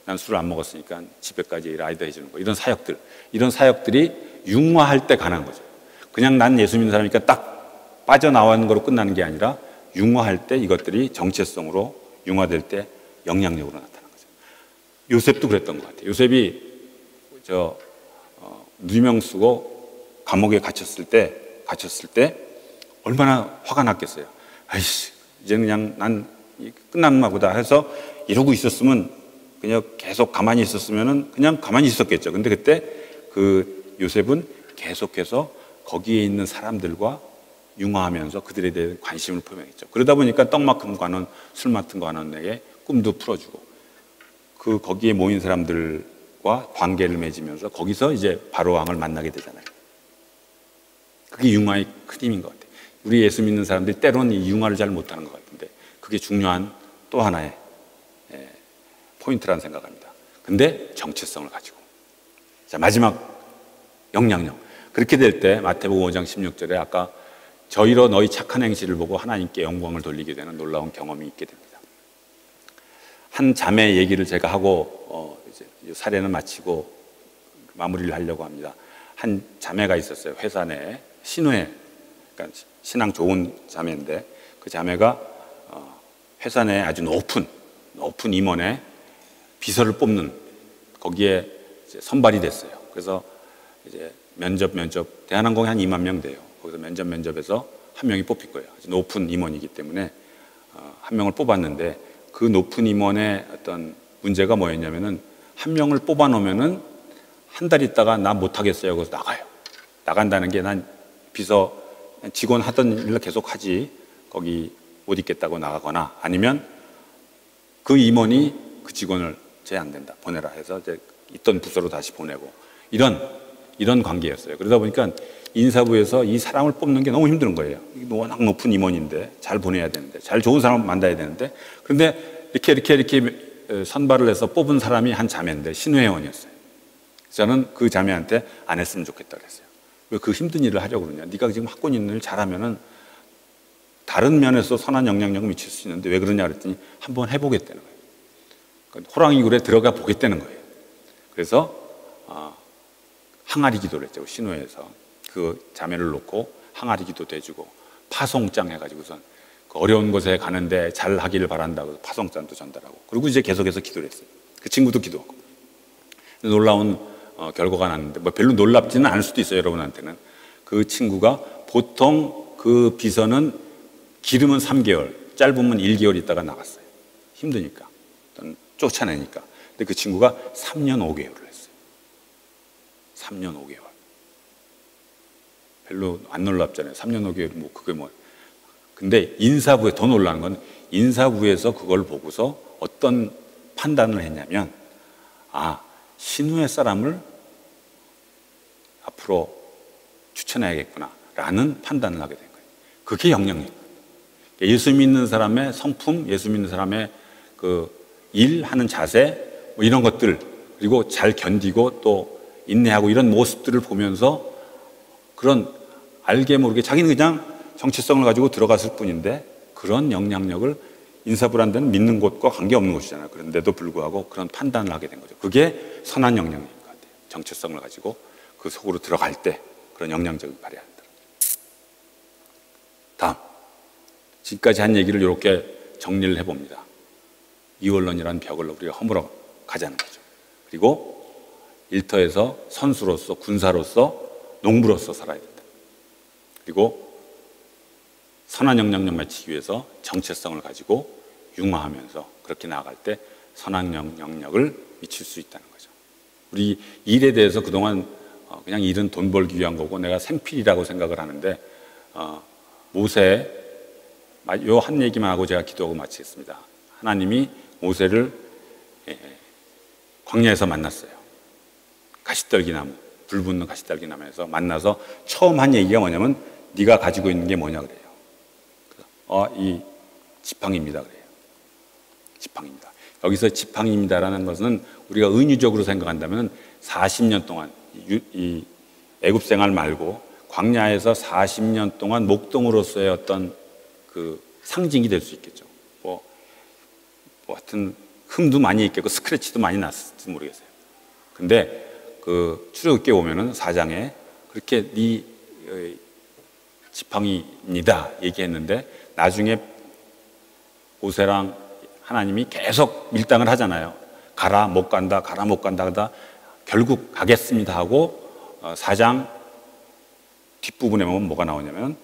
난 술을 안 먹었으니까 집에까지 라이더 해주는 거, 이런 사역들이 융화할 때 가능한 거죠. 그냥 난 예수 믿는 사람이니까 딱 빠져나오는 거로 끝나는 게 아니라 융화할 때 이것들이 정체성으로 융화될 때 영향력으로 나타나는 거죠. 요셉도 그랬던 것 같아요. 요셉이 누명 쓰고 감옥에 갇혔을 때 얼마나 화가 났겠어요. 아이씨, 이제는 그냥 난 끝났나 보다 해서 이러고 있었으면, 그냥 계속 가만히 있었으면은 그냥 가만히 있었겠죠. 근데 그때 그 요셉은 계속해서 거기에 있는 사람들과 융화하면서 그들에 대해 관심을 표명했죠. 그러다 보니까 떡만큼 관원, 술 맡은 관원에게 꿈도 풀어주고, 거기에 모인 사람들과 관계를 맺으면서 거기서 이제 바로 왕을 만나게 되잖아요. 그게 융화의 큰 힘인 것 같아요. 우리 예수 믿는 사람들이 때로는 이 융화를 잘 못하는 것 같은데, 그게 중요한 또 하나의 포인트라는 생각합니다. 근데 정체성을 가지고. 자, 마지막 영향력. 그렇게 될 때 마태복음 5장 16절에 아까 저희로 너희 착한 행실을 보고 하나님께 영광을 돌리게 되는 놀라운 경험이 있게 됩니다. 한 자매 얘기를 제가 하고 이제 사례는 마치고 마무리를 하려고 합니다. 한 자매가 있었어요. 회사 내에 신우회, 그러니까 신앙 좋은 자매인데, 그 자매가 회사 내에 아주 높은 임원에 비서를 뽑는, 거기에 이제 선발이 됐어요. 그래서 이제 면접 대한항공에 한 2만 명 돼요. 거기서 면접에서 한 명이 뽑힐 거예요. 아주 높은 임원이기 때문에 한 명을 뽑았는데, 그 높은 임원의 어떤 문제가 뭐였냐면은 한 명을 뽑아 놓으면은 한 달 있다가 나 못하겠어요. 그래서 나가요. 나간다는 게 난 비서 직원 하던 일을 계속 하지 거기 못 있겠다고 나가거나, 아니면 그 임원이 그 직원을 쟤 안 된다 보내라 해서 이제 있던 부서로 다시 보내고, 이런 관계였어요. 그러다 보니까 인사부에서 이 사람을 뽑는 게 너무 힘든 거예요. 워낙 높은 임원인데 잘 보내야 되는데, 잘 좋은 사람을 만나야 되는데, 그런데 이렇게 선발을 해서 뽑은 사람이 한 자매인데 신우회원이었어요. 저는 그 자매한테 안 했으면 좋겠다 그랬어요. 왜 그 힘든 일을 하려고 그러냐? 네가 지금 하고 있는 일 잘하면은 다른 면에서 선한 영향력을 미칠 수 있는데 왜 그러냐 그랬더니 한번 해보겠다는 거예요. 그러니까 호랑이 굴에 들어가 보겠다는 거예요. 그래서 항아리 기도를 했죠. 신호에서 그 자매를 놓고 항아리 기도도 해주고, 파송장 해가지고선 그 어려운 곳에 가는데 잘 하기를 바란다고 파송장도 전달하고, 그리고 이제 계속해서 기도를 했어요. 그 친구도 기도하고. 놀라운 결과가 났는데, 뭐 별로 놀랍지는 않을 수도 있어요, 여러분한테는. 그 친구가 보통 그 비서는 길으면 3개월, 짧으면 1개월 있다가 나갔어요. 힘드니까, 쫓아내니까. 근데 그 친구가 3년 5개월을 했어요. 3년 5개월. 별로 안 놀랍잖아요. 3년 5개월, 그게 뭐. 근데 인사부에 더 놀라운 건, 인사부에서 그걸 보고서 어떤 판단을 했냐면, 신후의 사람을 앞으로 추천해야겠구나 라는 판단을 하게 된 거예요. 그게 영향력. 예수 믿는 사람의 성품, 예수 믿는 사람의 그 일하는 자세, 뭐 이런 것들, 그리고 잘 견디고 또 인내하고 이런 모습들을 보면서 그런 알게 모르게 자기는 그냥 정체성을 가지고 들어갔을 뿐인데 그런 영향력을 인사불안대는 믿는 곳과 관계없는 곳이잖아요. 그런데도 불구하고 그런 판단을 하게 된 거죠. 그게 선한 영향력인 것 같아요. 정체성을 가지고 그 속으로 들어갈 때 그런 영향력을 발휘한다. 다음, 지금까지 한 얘기를 이렇게 정리를 해봅니다. 이원론이라는 벽을 우리가 허물어 가자는 거죠. 그리고 일터에서 선수로서, 군사로서, 농부로서 살아야 된다. 그리고 선한 영향력 맺히기 위해서 정체성을 가지고 융화하면서 그렇게 나아갈 때 선한 영향력을 미칠 수 있다는 거죠. 우리 일에 대해서 그동안 그냥 일은 돈 벌기 위한 거고 내가 생필이라고 생각을 하는데 모세, 요 한 얘기만 하고 제가 기도하고 마치겠습니다. 하나님이 모세를 광야에서 만났어요. 가시떨기나무, 불 붙는 가시떨기나무에서 만나서 처음 한 얘기가 뭐냐면 네가 가지고 있는 게 뭐냐 그래요. 이 지팡이입니다 그래요. 지팡이입니다. 여기서 지팡이입니다라는 것은 우리가 은유적으로 생각한다면 40년 동안 이 애굽 생활 말고 광야에서 40년 동안 목동으로서의 어떤 그 상징이 될 수 있겠죠. 뭐 하여튼 흠도 많이 있겠고 스크래치도 많이 났을지 모르겠어요. 근데 그 출애굽기에 보면은 4장에 그렇게 네 지팡이입니다 얘기했는데 나중에 모세랑 하나님이 계속 밀당을 하잖아요. 가라 못 간다, 가라 못 간다 하다 결국 가겠습니다 하고 4장 뒷부분에 보면 뭐가 나오냐면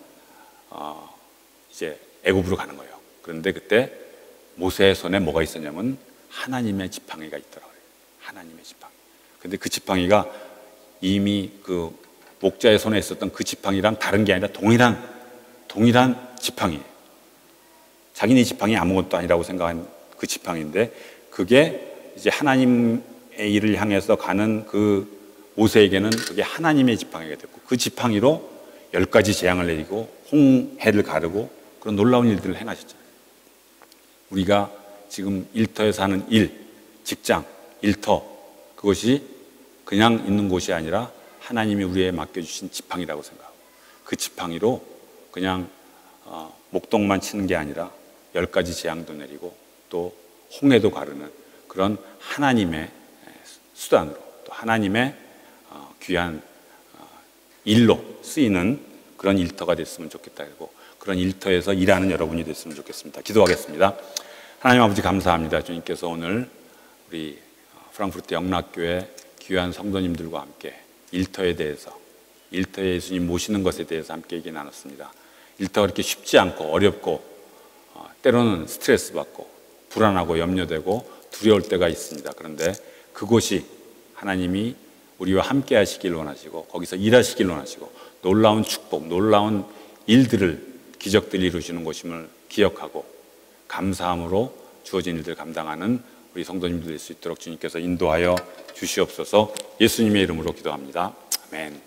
이제 애굽으로 가는 거예요. 그런데 그때 모세의 손에 뭐가 있었냐면 하나님의 지팡이가 있더라고요. 하나님의 지팡이. 근데 그 지팡이가 이미 그 목자의 손에 있었던 그 지팡이랑 다른 게 아니라 동일한 지팡이에요. 자기네 지팡이 아무것도 아니라고 생각한 그 지팡이인데 그게 이제 하나님의 일을 향해서 가는 그 모세에게는 그게 하나님의 지팡이가 됐고 그 지팡이로 10가지 재앙을 내리고 홍해를 가르고 그런 놀라운 일들을 행하셨잖아요. 우리가 지금 일터에서 하는 일, 직장, 일터 그것이 그냥 있는 곳이 아니라 하나님이 우리에게 맡겨주신 지팡이라고 생각하고 그 지팡이로 그냥 목동만 치는 게 아니라 10가지 재앙도 내리고 또 홍해도 가르는 그런 하나님의 수단으로 또 하나님의 귀한 일로 쓰이는 그런 일터가 됐으면 좋겠다. 그리고 그런 일터에서 일하는 여러분이 됐으면 좋겠습니다. 기도하겠습니다. 하나님 아버지 감사합니다. 주님께서 오늘 우리 프랑크푸르트 영락교회 귀한 성도님들과 함께 일터에 대해서 일터에 예수님 모시는 것에 대해서 함께 얘기 나눴습니다. 일터가 그렇게 쉽지 않고 어렵고 때로는 스트레스 받고 불안하고 염려되고 두려울 때가 있습니다. 그런데 그곳이 하나님이 우리와 함께 하시길 원하시고 거기서 일하시길 원하시고 놀라운 축복, 놀라운 일들을 기적들을 이루시는 곳임을 기억하고 감사함으로 주어진 일들을 감당하는 우리 성도님들 될 수 있도록 주님께서 인도하여 주시옵소서. 예수님의 이름으로 기도합니다. 아멘.